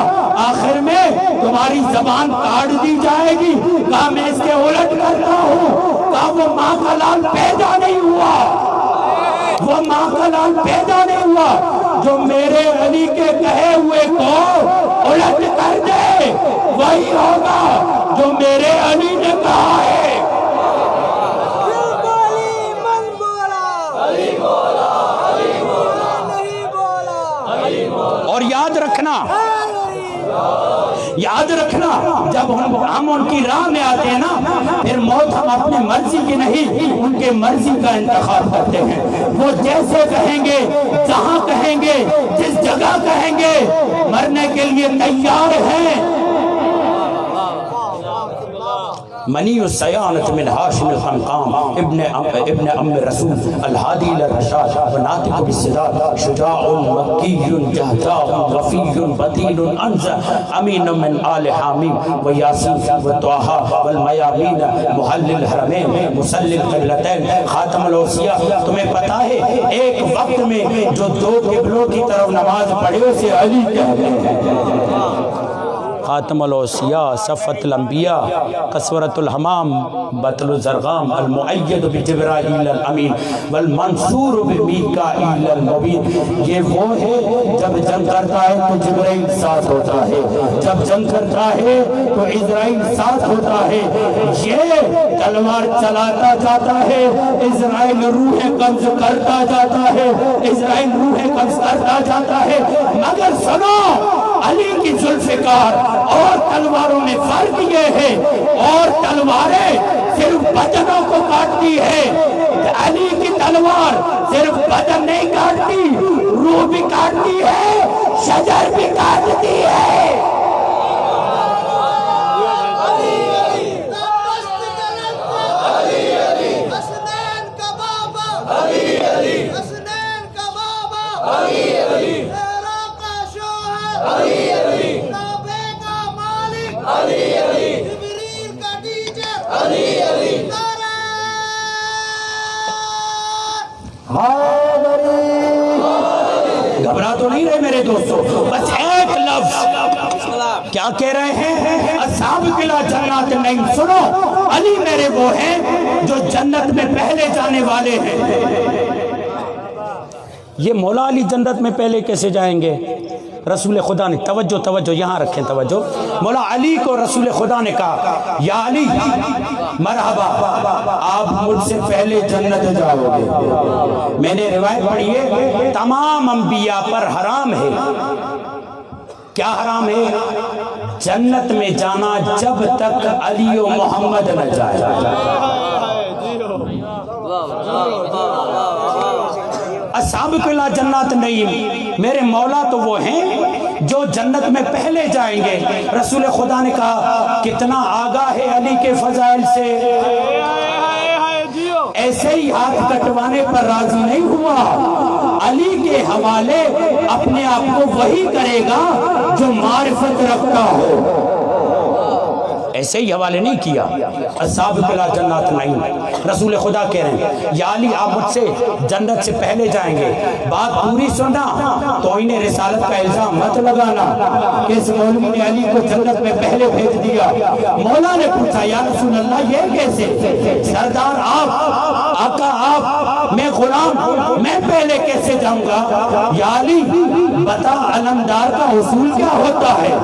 Speaker 1: آخر میں تمہاری زبان کاٹ دی جائے گی۔ کہا میں اس کے الٹ کرتا ہوں۔ کہا وہ ماں کا لال پیدا نہیں ہوا، وہ ماں کا لال پیدا نہیں ہوا جو میرے علی کے کہے ہوئے کو الٹ کر دے وہی ہوگا جو میرے علی نے کہا ہے۔ اور یاد رکھنا جب ہم ان کی راہ میں آتے ہیں نا پھر موت ہم اپنی مرضی کی نہیں ان کے مرضی کا انتخاب کرتے ہیں۔ وہ جیسے کہیں گے جہاں کہیں گے جس جگہ کہیں گے مرنے کے لیے تیار ہیں۔ منی السیانت من ہاشم الخنقام ابن ام رسول الہادی للرشاد وناطق بالصداد شجاع مکی جہجاء غفی بدیل انزع امین من آل حامیم ویاسین وطوہا والمیامین محل الحرمین مسلی القبلتین خاتم الاوصیاء۔ تمہیں پتا ہے ایک وقت میں جو دو قبلوں کی طرف نماز پڑھے اسے علی کہتے ہیں۔ خاتم الاوصیاء، صفت الانبیاء، قصورت الحمام، بطل الزرغام، المؤید بجبرائیل الامین والمنصور بمیکائیل المبین۔ یہ وہ ہے جب جنگ کرتا ہے تو جبرائیل ساتھ ہوتا ہے، جب جنگ کرتا ہے تو اسرائیل ساتھ ہوتا ہے۔ یہ تلوار چلاتا جاتا ہے، اسرائیل روح قبض کرتا جاتا ہے، اسرائیل روح قبض کرتا جاتا ہے۔ مگر سنو علی کی ذوالفقار اور تلواروں میں فرق یہ ہے اور تلواریں صرف بدنوں کو کاٹتی ہے، علی کی تلوار صرف بدن نہیں کاٹتی روح بھی کاٹتی ہے شجر بھی کاٹتی ہے۔ گھبرا تو نہیں رہے میرے دوستو، بس ایک لفظ کیا کہہ رہے ہیں؟ اصحاب بلا جنات نہیں، سنو علی میرے وہ ہیں جو جنت میں پہلے جانے والے ہیں۔ یہ مولا علی جنت میں پہلے کیسے جائیں گے؟ رسول خدا نے توجہ یہاں رکھیں توجہ، مولا علی کو رسول خدا نے کہا یا علی مرحبا آپ مجھ سے پہلے جنت جاؤ گے۔ میں نے روایت پڑھی ہے تمام انبیاء پر حرام ہے، کیا حرام ہے؟ جنت میں جانا جب تک علی و محمد نہ جائے۔ اصحاب لا جنات نہیں، میرے مولا تو وہ ہیں جو جنت میں پہلے جائیں گے۔ رسول خدا نے کہا کتنا آگاہ ہے علی کے فضائل سے، ایسے ہی ہاتھ کٹوانے پر راضی نہیں ہوا، علی کے حوالے اپنے آپ کو وہی کرے گا جو معرفت رکھتا ہو، ایسے ہی حوالے نہیں کیا۔ اصحاب بلا جنات نہیں، رسول خدا کہہ رہے ہیں یا علی آپ مجھ سے جنت سے پہلے جائیں گے۔ بات پوری سننا، توہین رسالت کا الزام مت لگانا کہ اس مولوی نے علی کو جنت میں پہلے بھیج دیا۔ مولا نے پوچھا یا رسول اللہ یہ کیسے؟ سردار آپ، آقا آپ، میں غلام، میں پہلے کیسے جاؤں گا؟ یا علی بتا علمدار کا اصول کیا ہوتا ہے؟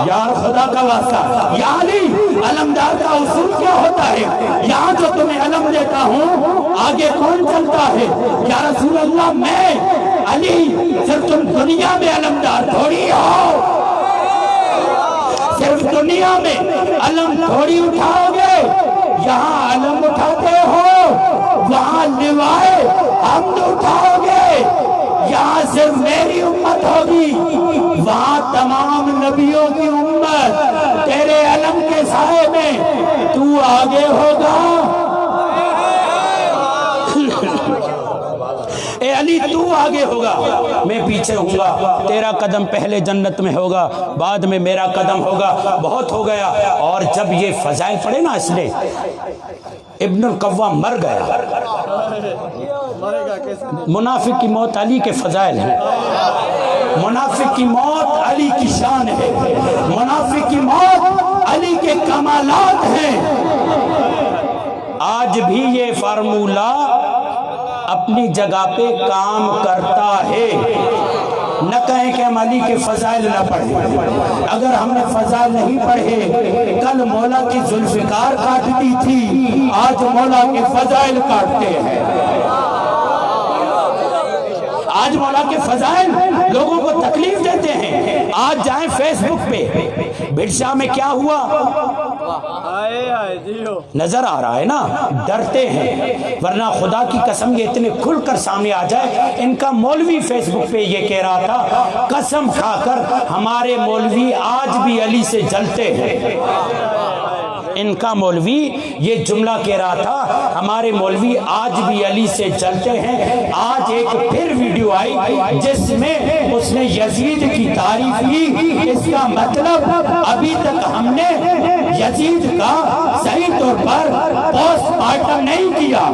Speaker 1: یار خدا کا واسطہ یا علی علمدار کا اصول کیا ہوتا ہے؟ یہاں جو تمہیں علم دیتا ہوں آگے کون چلتا ہے؟ یا رسول اللہ میں علی صرف تم دنیا میں علمدار تھوڑی ہو، صرف دنیا میں علم تھوڑی اٹھاؤ گے، یہاں علم اٹھاتے ہو وہاں لوائے حمد اٹھاؤ گے، یہاں صرف میری امت ہوگی وہاں تمام نبیوں کی امت، تیرے علم کے سائے میں تو آگے ہوگا۔ اے علی تو آگے ہوگا، میں پیچھے ہوں گا، تیرا قدم پہلے جنت میں ہوگا بعد میں میرا قدم ہوگا۔ بہت ہو گیا۔ اور جب یہ فضائل پڑھے نا اس نے ابن القوام مر گیا، منافق کی موت علی کے فضائل ہیں، منافق کی موت علی کی شان ہے، منافق کی موت علی کے کمالات ہیں۔ آج بھی یہ فارمولہ اپنی جگہ پہ کام کرتا ہے۔ نہ کہیں کہ ہم علی کے فضائل نہ پڑھیں، اگر ہم نے فضائل نہیں پڑھے، کل مولا کی ذوالفقار کاٹتی تھی، آج مولا کے فضائل کاٹتے ہیں۔ آج مولا کے فضائل لوگوں کو تکلیف دیتے ہیں۔ آج جائیں فیس بک پہ، بھٹشاہ میں کیا ہوا نظر آ رہا ہے نا، ڈرتے ہیں، ورنہ خدا کی قسم یہ اتنے کھل کر سامنے آ جائے۔ ان کا مولوی فیس بک پہ یہ کہہ رہا تھا، قسم کھا کر ہمارے مولوی آج بھی علی سے جلتے ہیں۔ ان کا مولوی یہ جملہ کہہ رہا تھا، ہمارے مولوی آج بھی علی سے جلتے ہیں۔ آج ایک پھر ویڈیو آئی جس میں اس نے یزید کی تعریف کی۔ اس کا مطلب ابھی تک ہم نے یزید کا صحیح طور پر پوسٹ مارٹم نہیں کیا۔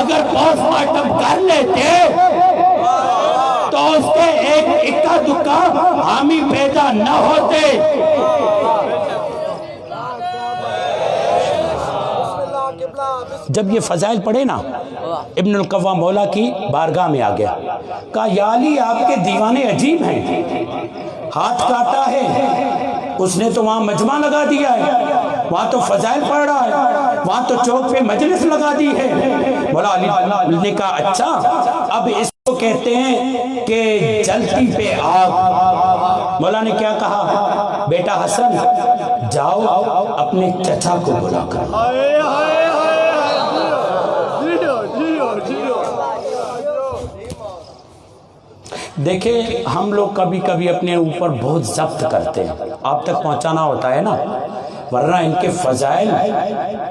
Speaker 1: اگر پوسٹ مارٹم کر لیتے تو اس کے ایک اکا دکا حامی پیدا نہ ہوتے۔ جب یہ فضائل پڑھے نا، ابن القوہ مولا کی بارگاہ میں آ گیا، کہا یا علی آپ کے دیوانے عجیب ہیں، ہاتھ کاٹا ہے، اس نے تو وہاں مجمع لگا دیا ہے، وہاں تو فضائل پڑھ رہا ہے، وہاں تو چوک پہ مجلس لگا دی ہے۔ مولا علی نے کہا اچھا، اب اس کو کہتے ہیں کہ جلتی پہ آگ۔ مولا نے کیا کہا، بیٹا حسن جاؤ اپنے چچا کو بلا کر۔ دیکھیں ہم لوگ کبھی کبھی اپنے اوپر بہت ضبط کرتے ہیں، آپ تک پہنچانا ہوتا ہے نا، ورنہ ان کے فضائل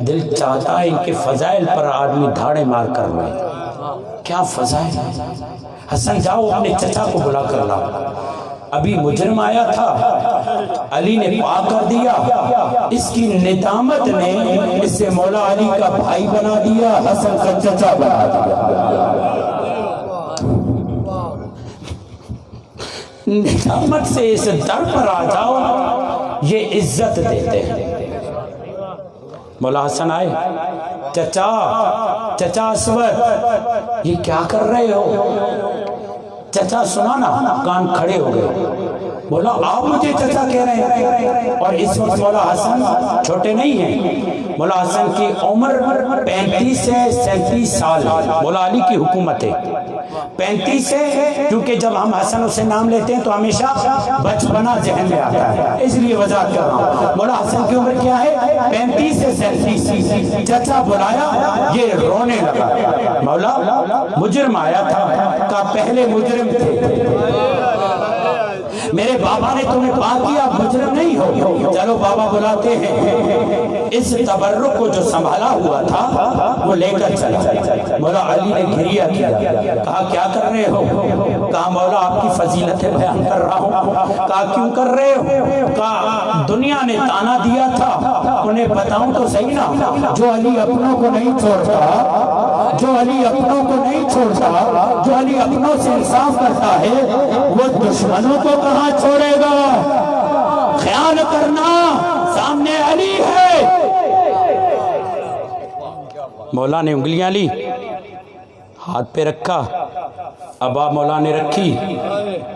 Speaker 1: دل چاہتا ہے ان کے فضائل پر آدمی دھاڑے مار کر رہے۔ کیا فضائل، حسن جاؤ اپنے چچا کو بلا کر لاؤ۔ ابھی مجرم آیا تھا، علی نے پاک کر دیا، اس کی ندامت نے اسے مولا علی کا بھائی بنا دیا، حسن کا چچا بنا دیا۔ نعمت سے اس در پر آ جاؤ، یہ عزت دیتے ہیں۔ مولا حسن آئے، چچا اسود یہ کیا کر رہے ہو؟ چچا سنا نا، کان کھڑے ہو گئے، بولا آپ مجھے چچا کہہ رہے ہیں۔ اور اس وقت مولا حسن چھوٹے نہیں ہیں، مولا حسن کی عمر 35 سے 37 سال، مولا علی کی حکومت ہے 35 سے، کیونکہ جب ہم حسن سے نام لیتے ہیں تو ہمیشہ بچپنا ذہن میں آتا ہے، اس لیے وضاحت کر رہا ہوں۔ مولا حسن کی عمر کیا ہے، 35 سے 37۔ چچا بلایا، یہ رونے لگا۔ مولا مجرم آیا تھا، کہا پہلے مجرم تھے، میرے بابا نے تمہیں پاک کیا، مجرم نہیں ہو، چلو بابا بلاتے ہیں۔ اس تبرک کو جو سنبھالا ہوا تھا وہ لے کر چلا۔ مولا علی نے گھریا کیا، کہا کیا کر رہے ہو؟ کہا مولا آپ کی فضیلتیں بیان کر رہا ہوں۔ کہا کیوں کر رہے ہو؟ کہا دنیا نے تانا دیا تھا، انہیں بتاؤں تو صحیح نا، جو علی اپنوں کو نہیں چھوڑتا، جو علی اپنوں کو نہیں چھوڑتا، جو علی اپنوں سے انصاف کرتا ہے، وہ دشمنوں کو کہاں چھوڑے گا؟ خیال کرنا، سامنے علی ہے۔ مولا نے انگلیاں لی، ہاتھ پہ رکھا، ابا مولا نے رکھی،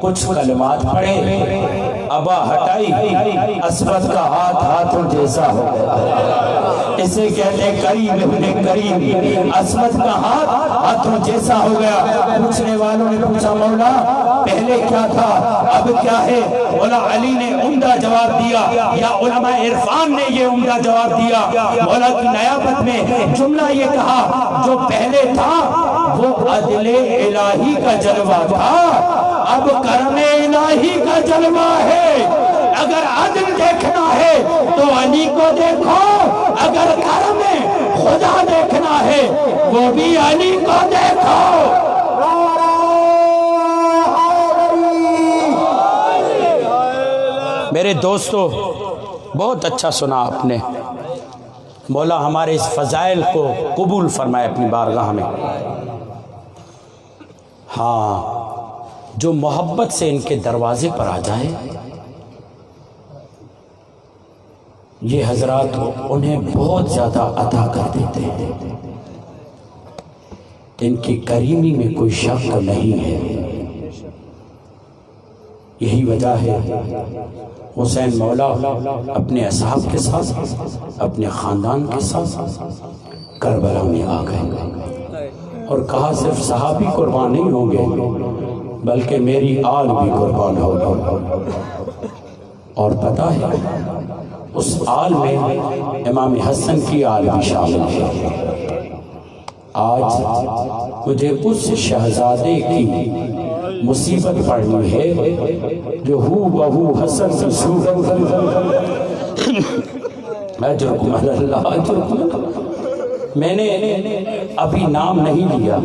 Speaker 1: کچھ کلمات پڑھے، ابا ہٹائی، اسود کا ہاتھ ہاتھوں جیسا ہو گیا۔ اسے کہتے کریم ابن کریم، اسود کا ہاتھ ہاتھوں جیسا ہو گیا۔ پوچھنے والوں نے پوچھا مولا پہلے کیا تھا اب کیا ہے؟ مولا علی نے عمدہ جواب دیا، یا علماء عرفان نے یہ عمدہ جواب دیا۔ مولا کی نیابت میں جملہ یہ کہا، جو پہلے تھا وہ عدل الہی کا جلوہ تھا، اب کرم الہی کا جلوہ ہے۔ اگر عدل دیکھنا ہے تو علی کو دیکھو، اگر کرم خدا دیکھنا ہے وہ بھی علی کو دیکھو۔ میرے دوستو بہت اچھا سنا آپ نے، مولا ہمارے اس فضائل کو قبول فرمائے اپنی بارگاہ میں۔ ہاں جو محبت سے ان کے دروازے پر آ جائے، یہ حضرات انہیں بہت زیادہ عطا کر دیتے ہیں، ان کی کریمی میں کوئی شک نہیں ہے۔ یہی وجہ ہے حسین مولا اپنے اصحاب کے ساتھ، اپنے خاندان کے ساتھ کربلا میں آ گئے اور کہا صرف صحابی قربان نہیں ہوں گے بلکہ میری آل بھی قربان ہوگی۔ اور پتہ ہے اس آل میں امام حسن کی آل بھی شامل ہے۔ آج مجھے اس شہزادے کی مصیبت پڑھنی ہے جو ہو بہو حسن کی صورت۔ اجرکم اللہ، اجرکم۔ میں نے ابھی نام نہیں لیا،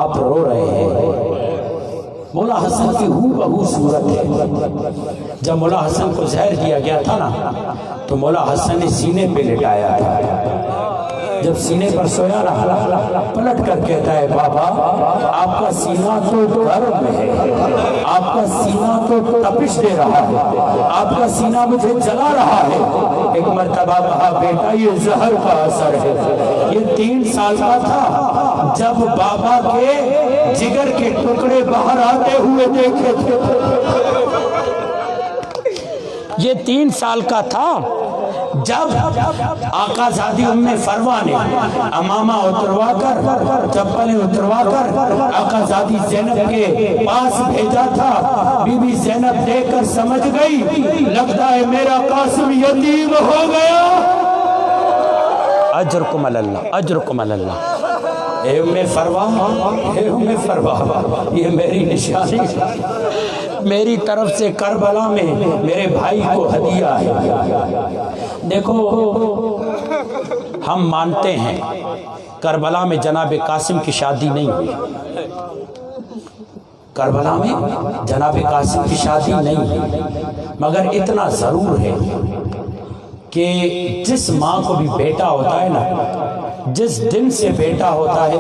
Speaker 1: آپ رو رہے ہیں۔ مولا حسن کی ہو بہو صورت ہے۔ جب مولا حسن کو زہر دیا گیا تھا نا تو مولا حسن نے سینے پہ لٹایا تھا۔ جب سینے پر سویا رہا پلٹ کر کہتا ہے بابا آپ کا سینہ تو گرم ہے، آپ کا سینہ تو تپش دے رہا ہے، آپ کا سینہ مجھے جلا رہا ہے۔ ایک مرتبہ کہا بیٹا یہ زہر کا اثر ہے۔ یہ 3 سال کا تھا جب بابا کے جگر کے ٹکڑے باہر آتے ہوئے دیکھے تھے۔ یہ 3 سال کا تھا جب آقا زادی ام فروا نے امامہ اتروا کر، چپلیں اتروا کر آقا زادی زینب کے پاس بھیجا تھا۔ بی بی زینب دیکھ کر سمجھ گئی لگتا ہے میرا قاسم یتیم ہو گیا۔ اجرکم اللہ، اجرکم اللہ۔ اے ام فروا، اے ام فروا، یہ میری نشانی میری طرف سے کربلا میں میرے بھائی کو ہدیہ ہے۔ دیکھو ہم مانتے ہیں کربلا میں جناب قاسم کی شادی نہیں ہوئی، کربلا میں جناب قاسم کی شادی نہیں ہوئی، مگر اتنا ضرور ہے کہ جس ماں کو بھی بیٹا ہوتا ہے نا، جس دن سے بیٹا ہوتا ہے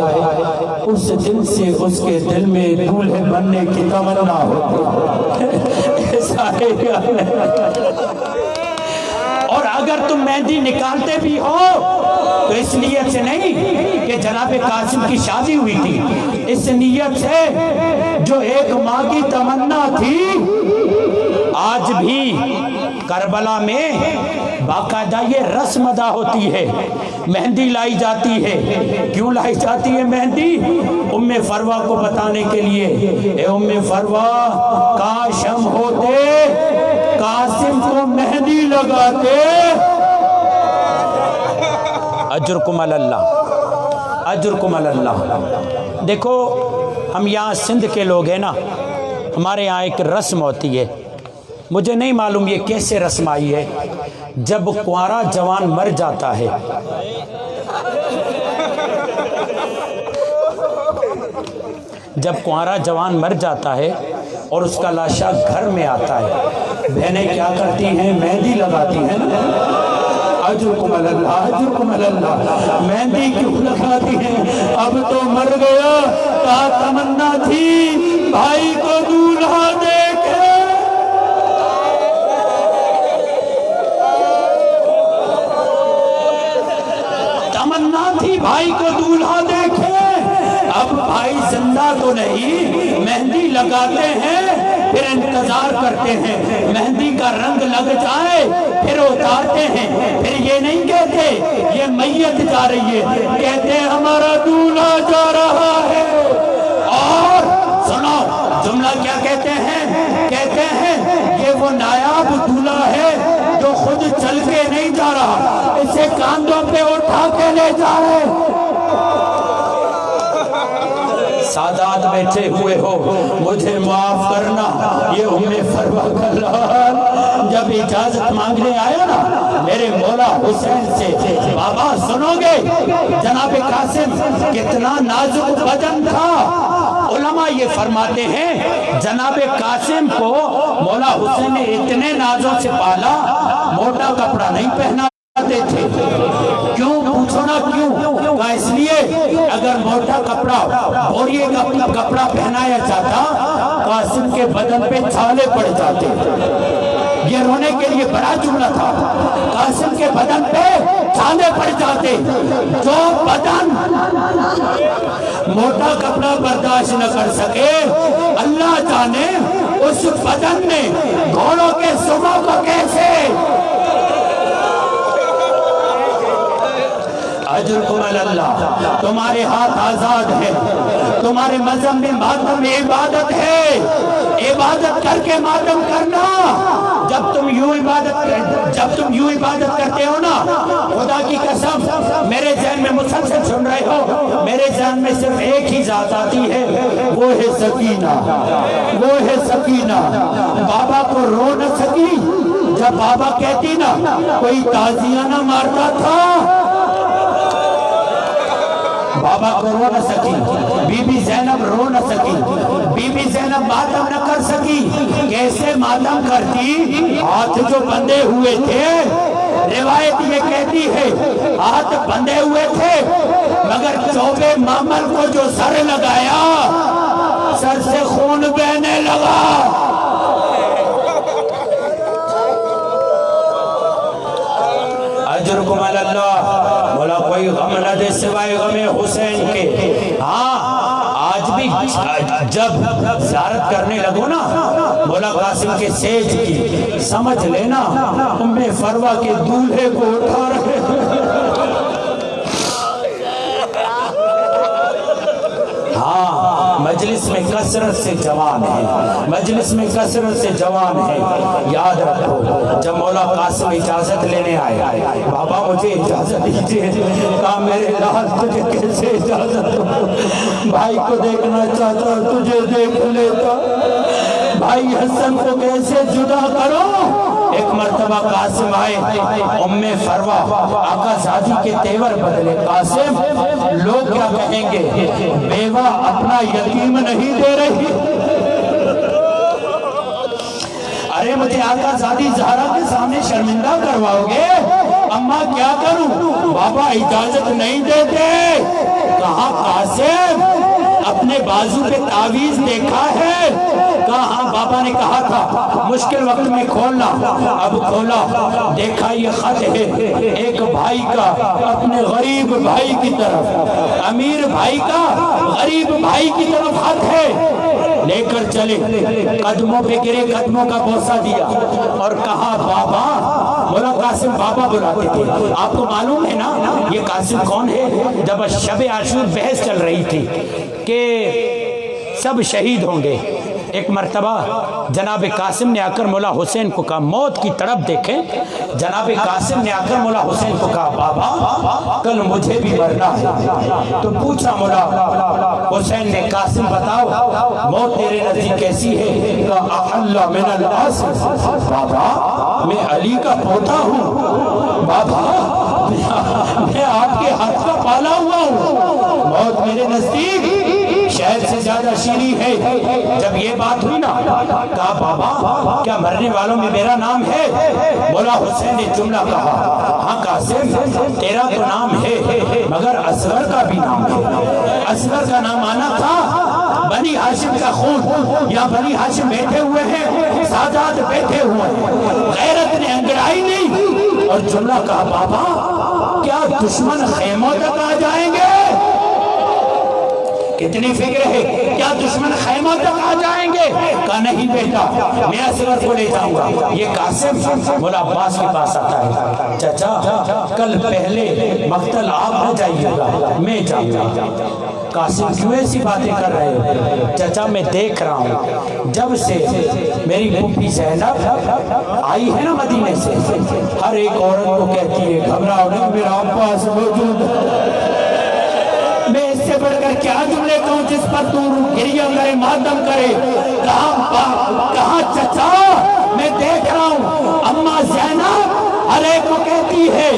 Speaker 1: اس دن سے اس کے دل میں دولہے بننے کی تمنا ہوتی ہے۔ اور اگر تم مہندی نکالتے بھی ہو تو اس نیت سے نہیں کہ جناب قاسم کی شادی ہوئی تھی، اس نیت سے جو ایک ماں کی تمنا تھی۔ آج بھی کربلا میں باقاعدہ یہ رسم ادا ہوتی ہے، مہندی لائی جاتی ہے۔ کیوں لائی جاتی ہے مہندی؟ ام فروا کو بتانے کے لیے اے ام فروا کاش ہم ہوتے قاسم کو مہندی لگاتے۔ اجرکم اللہ، اجرکم اللہ۔ دیکھو ہم یہاں سندھ کے لوگ ہیں نا، ہمارے یہاں ایک رسم ہوتی ہے، مجھے نہیں معلوم یہ کیسے رسم آئی ہے۔ جب کنوارا جوان مر جاتا ہے جب کنوارا جوان مر جاتا ہے اور اس کا لاشا گھر میں آتا ہے، بہنیں کیا کرتی ہیں؟ مہندی لگاتی ہیں۔ اجرکم اللہ، اجرکم اللہ۔ مہندی کیوں لگاتی ہیں؟ اب تو مر گیا، کیا تمنا تھی بھائی کو دولہا دیکھے۔ تمنا تھی بھائی کو دولہا دیکھے۔ اب بھائی زندہ تو نہیں، مہندی لگاتے ہیں پھر انتظار کرتے ہیں مہندی کا رنگ لگ جائے پھر اتارتے ہیں۔ پھر یہ نہیں کہتے یہ میت جا رہی ہے، کہتے ہمارا دولہا جا رہا ہے۔ اور سنو جملہ کیا کہتے ہیں؟ کہتے ہیں یہ وہ نایاب دولہا ہے جو خود چل کے نہیں جا رہا، اسے کاندھوں پہ اٹھا کے لے جا رہے۔ سادات بیٹھے ہوئے ہو، مجھے معاف کرنا، یہ ام فروا کا لال جب اجازت مانگنے آیا نا میرے مولا حسین سے، بابا سنو گے جناب قاسم کتنا نازک بدن تھا۔ علماء یہ فرماتے ہیں جناب قاسم کو مولا حسین نے اتنے نازوں سے پالا، موٹا کپڑا نہیں پہناتے تھے۔ کیوں پوچھو نا کیوں؟ کہا اس لیے اگر موٹا کپڑا بوریے کا کپڑا پہنایا جاتا قاسم کے بدن پہ چھالے پڑ جاتے۔ یہ رونے کے لیے بڑا جملہ تھا. قاسم کے بدن پہ چھالے پڑ جاتے. جو بدن موٹا کپڑا برداشت نہ کر سکے, اللہ جانے اس بدن نے گھوڑوں کے صبح کو کیسے. اجرکم علی اللہ. تمہارے ہاتھ آزاد ہے, تمہارے مذہب میں ماتم میں عبادت ہے. عبادت کر کے ماتم کرنا. جب تم یوں عبادت کرتے ہو نا, خدا کی قسم میرے ذہن میں مسلسل سن رہے ہو, میرے ذہن میں صرف ایک ہی ذات آتی ہے, وہ ہے سکینہ. وہ ہے سکینہ. بابا کو رو نہ سکی جب بابا کہتی نا کوئی تازیہ نہ مارتا تھا. بابا کو رو نہ سکی, بی بی زینب رو نہ سکی, بی بی زینب ماتم نہ کر سکی. کیسے ماتم کرتی؟ ہاتھ جو بندھے ہوئے تھے, روایت یہ کہتی ہے ہاتھ بندھے ہوئے تھے, مگر چوبے مامل کو جو سر لگایا سر سے خون بہنے لگا. اجرکم علی اللہ. مولا کوئی غم نہ دے سوائے غم حسین کے. ہاں آج بھی جب زیارت کرنے لگو نا مولا قاسم کے سیج کی, سمجھ لینا ام فروا کے دولہے کو اٹھا رہے. ہاں مجلس میں کثرت سے جوان ہے, مجلس میں کثرت سے جوان ہے. یاد رکھو جب مولا قاسم اجازت لینے آئے, بابا مجھے اجازت دیجیے. کہا میرے لال تجھے کیسے اجازت دوں, بھائی کو دیکھنا چاہتا تجھے دیکھ لیتا, بھائی حسن کو کیسے جدا کرو. ایک مرتبہ قاسم آئے, ام فروا آقا زادی کے تیور بدلے. قاسم لوگ کیا کہیں گے, بیوہ اپنا یتیم نہیں دے رہی. ارے مجھے آقا زادی زہرا کے سامنے شرمندہ کرواؤ گے, اماں کیا کروں. بابا اجازت نہیں دیتے. کہا قاسم اپنے بازو پہ تعویذ دیکھا ہے. کہاں بابا نے کہا تھا مشکل وقت میں کھولنا. اب کھولا, دیکھا یہ خط ہے ایک بھائی کا اپنے غریب بھائی کی طرف, امیر بھائی کا غریب بھائی کی طرف خط ہے. لے کر چلے, قدموں پہ گرے, قدموں کا بوسہ دیا اور کہا بابا. مولا قاسم بابا بلاتے تھے. آپ کو معلوم ہے نا یہ قاسم کون ہے. جب شب عاشور بحث چل رہی تھی کہ سب شہید ہوں گے, ایک مرتبہ جناب قاسم نے آ کر مولا حسین کو کہا, موت کی تڑپ دیکھیں, جناب قاسم نے آ کر مولا حسین کو کہا بابا کل مجھے بھی مرنا ہے. تو پوچھا مولا حسین نے, قاسم بتاؤ موت تیرے نزدیک کیسی ہے. کہا احل من الناس. بابا میں علی کا پوتا ہوں, بابا میں آپ کے ہاتھ کا پالا ہوا ہوں, موت میرے نزدیک شہد سے زیادہ شیریں ہے. جب یہ بات ہوئی نا کہا بابا کیا مرنے والوں میں میرا نام ہے. مولا حسین نے جملہ کہا, ہاں قاسم تیرا تو نام ہے مگر اصغر کا بھی نام ہے. اصغر کا نام آنا تھا بنی ہاشم کا خون, یا بنی ہاشم بیٹھے ہوئے ہیں, سادات بیٹھے ہوئے ہیں, غیرت نے انگڑائی نہیں. اور جملہ کہا بابا کیا دشمن خیموں تک آ جائیں گے. کتنی فکر ہے, کیا دشمن خیموں تک آ جائیں گے. کہا نہیں بیٹا میں اصغر کو لے جاؤں گا. یہ قاسم مولا عباس کے پاس آتا ہے, چچا کل پہلے مقتل آپ نہ جائیے گا, میں جاؤں گا. قاسم کیوں ایسی باتیں کر رہے ہو. چچا میں دیکھ رہا ہوں جب سے میری پھوپھی زینب آئی ہے نا مدینے سے, ہر ایک عورت کو کہتی ہے گھبراؤ نہیں میرا عباس موجود ہے. میں اس سے بڑھ کر کیا جملے کہوں جس پر تو گریہ کرے, ماتم کرے. کہاں چچا میں دیکھ رہا ہوں اماں زینب ہر ایک کو کہتی ہے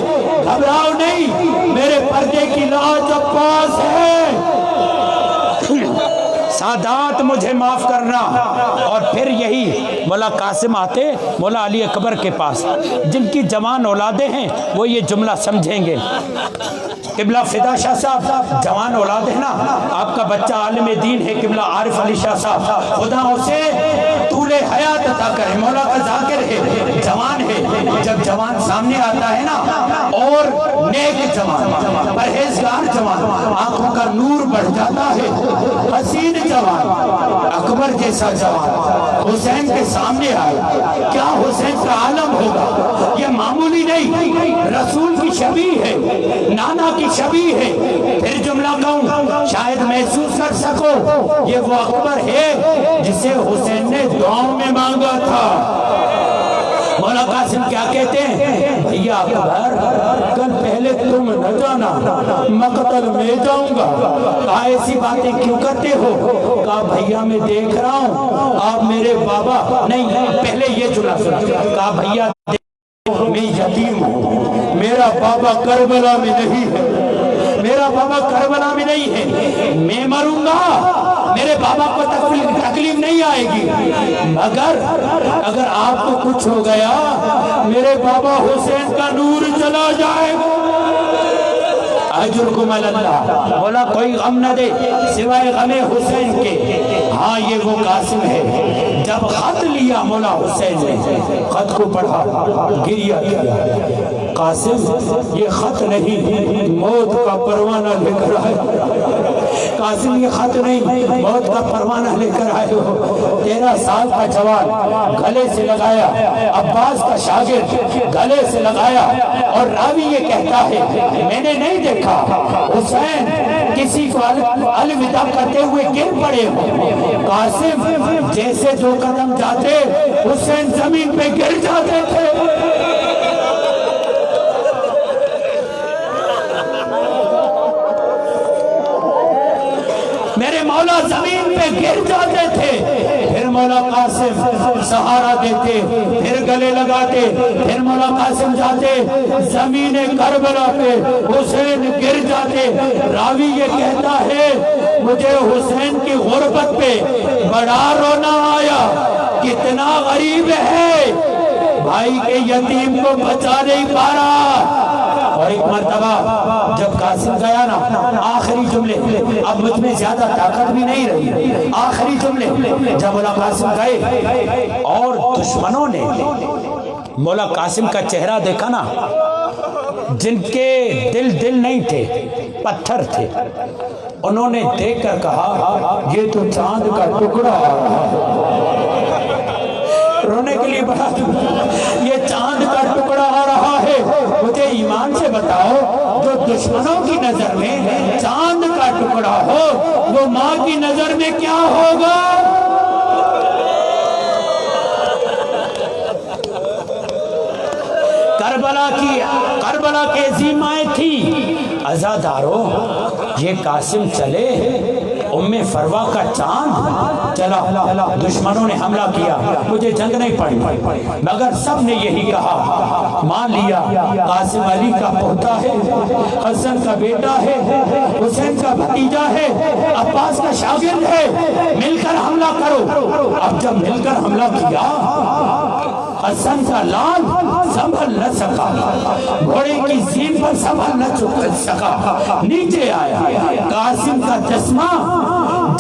Speaker 1: گھبراؤ نہیں میرے پردے کی لاج عباس ہے. سادات مجھے معاف کرنا. اور پھر یہی مولا قاسم آتے مولا علی اکبر کے پاس, جن کی جوان اولادیں ہیں وہ یہ جملہ سمجھیں گے. قبلہ فدا شاہ صاحب جوان اولاد ہے نا, آپ آپ کا بچہ عالم دین ہے قبلہ عارف علی شاہ صاحب، خدا اسے طول حیات عطا کرے، مولا کا ذاکر ہے، جوان ہے، جب جوان سامنے آتا ہے نا، اور نیک جوان، پرہیزگار جوان، آنکھوں کا نور بڑھ جاتا ہے، حسین جوان، اکبر جیسا جوان حسین کے سامنے آئے، کیا حسین کا عالم ہوگا؟ یہ معمولی نہیں، رسول کی شبیہ ہے، نانا کی شبیہ ہے۔ پھر جملہ کہوں شاید محسوس کر سکو، یہ وہ اکبر ہے جسے حسین نے دعاؤں میں مانگا تھا۔ مولا قاسم کیا کہتے ہیں؟ بھیا اکبر کل پہلے تم نہ جانا، مقتل میں جاؤں گا۔ کہا ایسی باتیں کیوں کرتے ہو؟ کہا بھیا میں دیکھ رہا ہوں آپ میرے بابا، نہیں پہلے یہ جملہ سن، کہا بھیا میں یتیم ہوں، میرا بابا کربلا میں نہیں ہے، میرا بابا کربلا میں نہیں ہے، میں مروں گا میرے بابا کو تکلیف نہیں آئے گی، مگر اگر آپ کو کچھ ہو گیا میرے بابا حسین کا نور چلا جائے گا۔ اجرکم اللہ، بولا کوئی غم نہ دے سوائے غم حسین کے۔ ہاں یہ وہ قاسم ہے، جب خط لیا مولا حسین نے، خط کو پڑھا، گریہ کیا، قاسم یہ خط نہیں موت کا پروانہ لے کر آئے، قاسم یہ خط نہیں موت کا پروانہ لے کر آئے ہو۔ 13 سال کا جوان گلے سے لگایا، عباس کا شاگرد گلے سے لگایا، اور راوی یہ کہتا ہے میں نے نہیں دیکھا حسین کسی کو الوداع کرتے ہوئے گر پڑے ہو، قاسم جیسے 2 قدم جاتے حسین زمین پہ گر جاتے تھے۔ میرے مولا زمین پہ گر جاتے تھے، پھر مولا قاسم سہارا دیتے، پھر گلے لگاتے، پھر مولا قاسم جاتے زمین کربلا پہ، حسین گر جاتے۔ راوی یہ کہتا ہے مجھے حسین کی غربت پہ بڑا رونا آیا، کتنا غریب ہے، بھائی کے یتیم کو بچا نہیں پا رہا۔ اور ایک مرتبہ جب قاسم گیا نا، آخری جملے، اب مجھ میں زیادہ طاقت بھی نہیں رہی، آخری جملے جب مولا قاسم گئے اور دشمنوں نے مولا قاسم کا چہرہ دیکھا نا، جن کے دل نہیں تھے، پتھر تھے، انہوں نے دیکھ کر کہا یہ تو چاند کا ٹکڑا آ رہا ہے، رونے کے لیے بڑا یہ چاند کا ٹکڑا آ رہا ہے۔ مجھے ایمان سے بتاؤ جو دشمنوں کی نظر میں چاند کا ٹکڑا ہو وہ ماں کی نظر میں کیا ہوگا؟ کربلا کے عظیمائیں تھی، عزادارو یہ قاسم چلے، ام فروا کا چاند چلا، دشمنوں نے حملہ کیا، مجھے جنگ نہیں پڑی، مگر سب نے یہی کہا، مان لیا قاسم علی کا پوتا ہے، حسن کا بیٹا ہے، حسین کا بھتیجا ہے، عباس کا شاگرد ہے، مل کر حملہ کرو۔ اب جب مل کر حملہ کیا، حسن کا لال سنبھل نہ سکا، گھوڑے کی زین پر سنبھل نہ سکا، نیچے آیا، قاسم کا جسمہ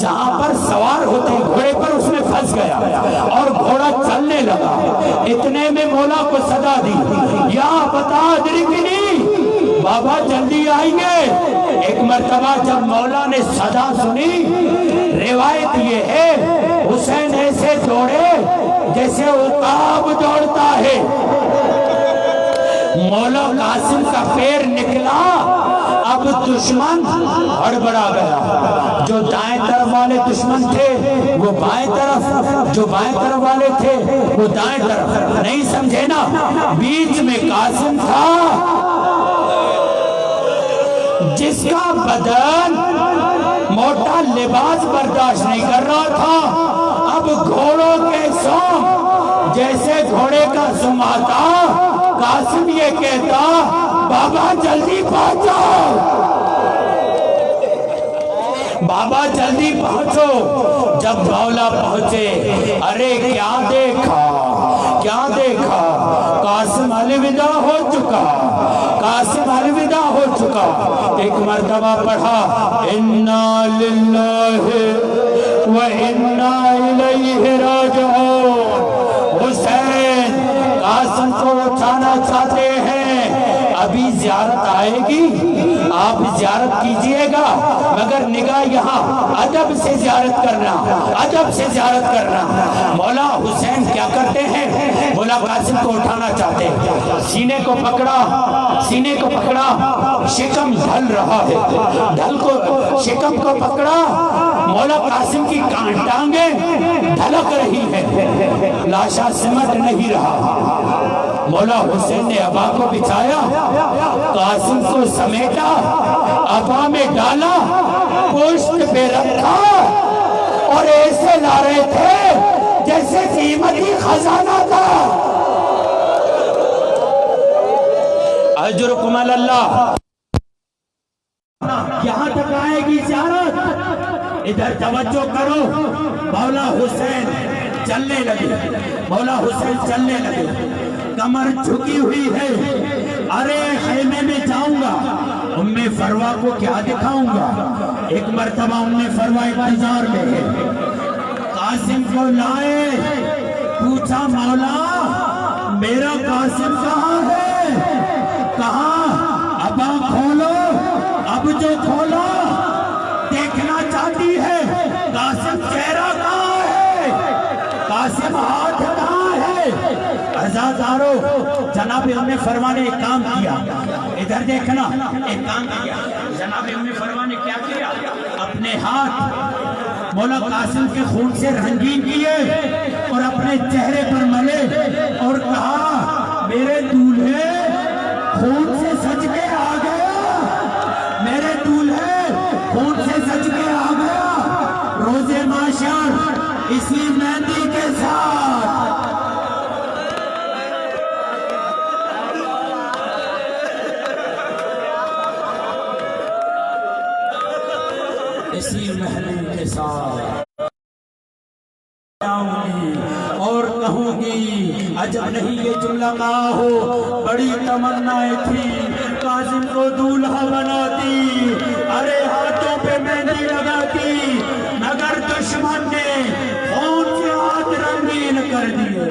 Speaker 1: جہاں پر سوار ہوتے گھوڑے پر اس میں پھنس گیا اور گھوڑا چلنے لگا۔ اتنے میں مولا کو صدا دی، یا بتا ادرکنی، بابا جلدی آئیں گے۔ ایک مرتبہ جب مولا نے صدا سنی، روایت یہ ہے حسین ایسے دوڑے جیسے عقاب دوڑتا ہے، مولا قاسم کا پیر نکلا، اب دشمن ہڑبڑا گیا، جو دائیں طرف والے دشمن تھے وہ بائیں طرف، جو بائیں طرف والے تھے وہ دائیں طرف، نہیں سمجھے نا، بیچ میں قاسم تھا جس کا بدن موٹا لباس برداشت نہیں کر رہا تھا، اب گھوڑوں کے سونگ جیسے گھوڑے کا سم آتا، قاسم یہ کہتا بابا جلدی پہنچو، بابا جلدی پہنچو۔ جب مولا پہنچے، ارے کیا دیکھا، کیا دیکھا؟ قاسم الوداع ہو چکا، قاسم الوداع ہو چکا۔ ایک مرتبہ پڑھا انا للہ و انا الیہ راجعون۔ حسین قاسم کو اٹھانا چاہتے ہیں، ابھی زیارت آئے گی، آپ زیارت کیجئے گا، مگر نگاہ یہاں ادب سے زیارت کرنا، ادب سے زیارت کرنا۔ مولا حسین کیا کرتے ہیں؟ مولا قاسم کو اٹھانا چاہتے ہیں، سینے کو پکڑا، سینے کو پکڑا، شکم ڈھل رہا ہے، ڈھل کو شکم کو پکڑا، مولا قاسم کی ٹانگیں ڈھلک رہی ہے، لاشا سمٹ نہیں رہا۔ مولا حسین نے ابا کو بچھایا، قاسم کو سمیٹا، ابا میں ڈالا، پشت پہ رکھا، اور ایسے لا رہے تھے جیسے قیمتی خزانہ تھا۔ اجرکم اللہ۔ یہاں تک آئے گی زیارت، ادھر توجہ کرو۔ مولا حسین چلنے لگے، مولا حسین چلنے لگے، کمر جھکی ہوئی ہے۔ ارے خیمے میں جاؤں گا، ام فروا کو کیا دکھاؤں گا؟ ایک مرتبہ ام فروا انتظار میں ہے، قاسم کو لائے، پوچھا مولا میرا قاسم کہاں ہے؟ کہاں؟ ابا کھولو، اب جو کھولا دیکھنا چاہتی ہے قاسم چہرہ کہاں ہے، قاسم ہاتھ کہاں ہے؟ عزادارو، جناب ام فروا نے ایک کام کیا، ادھر دیکھنا، ایک کام کیا جناب ام فروا نے، کیا کیا؟ اپنے ہاتھ مولا قاسم کے خون سے رنگین کیے اور اپنے چہرے پر ملے اور کہا میرے دولہے خون سے سج کے آ گیا، میرے دولہے خون سے سج کے آ گیا، روز معاشر اسی مہندی کے ساتھ۔ اسی مہندی کے ساتھ آؤں گی اور کہوں گی، عجب نہیں یہ جملہ کہا ہو، بڑی تمنائیں تھی قاسم کو دولہا بناتی، ارے ہاتھوں پہ مہندی لگاتی، مگر دشمن نے خون سے ہاتھ رنگین کر دیے۔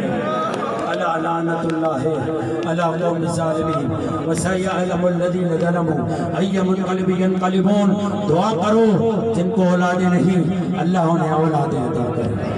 Speaker 1: الا لعنت اللہ علی قوم الظالمین وسيعلم الذين ظلموا اي منقلب ينقلبون۔ دعا کرو جن کو اولادیں نہیں، اللہ انہیں اولادیں عطا کرے۔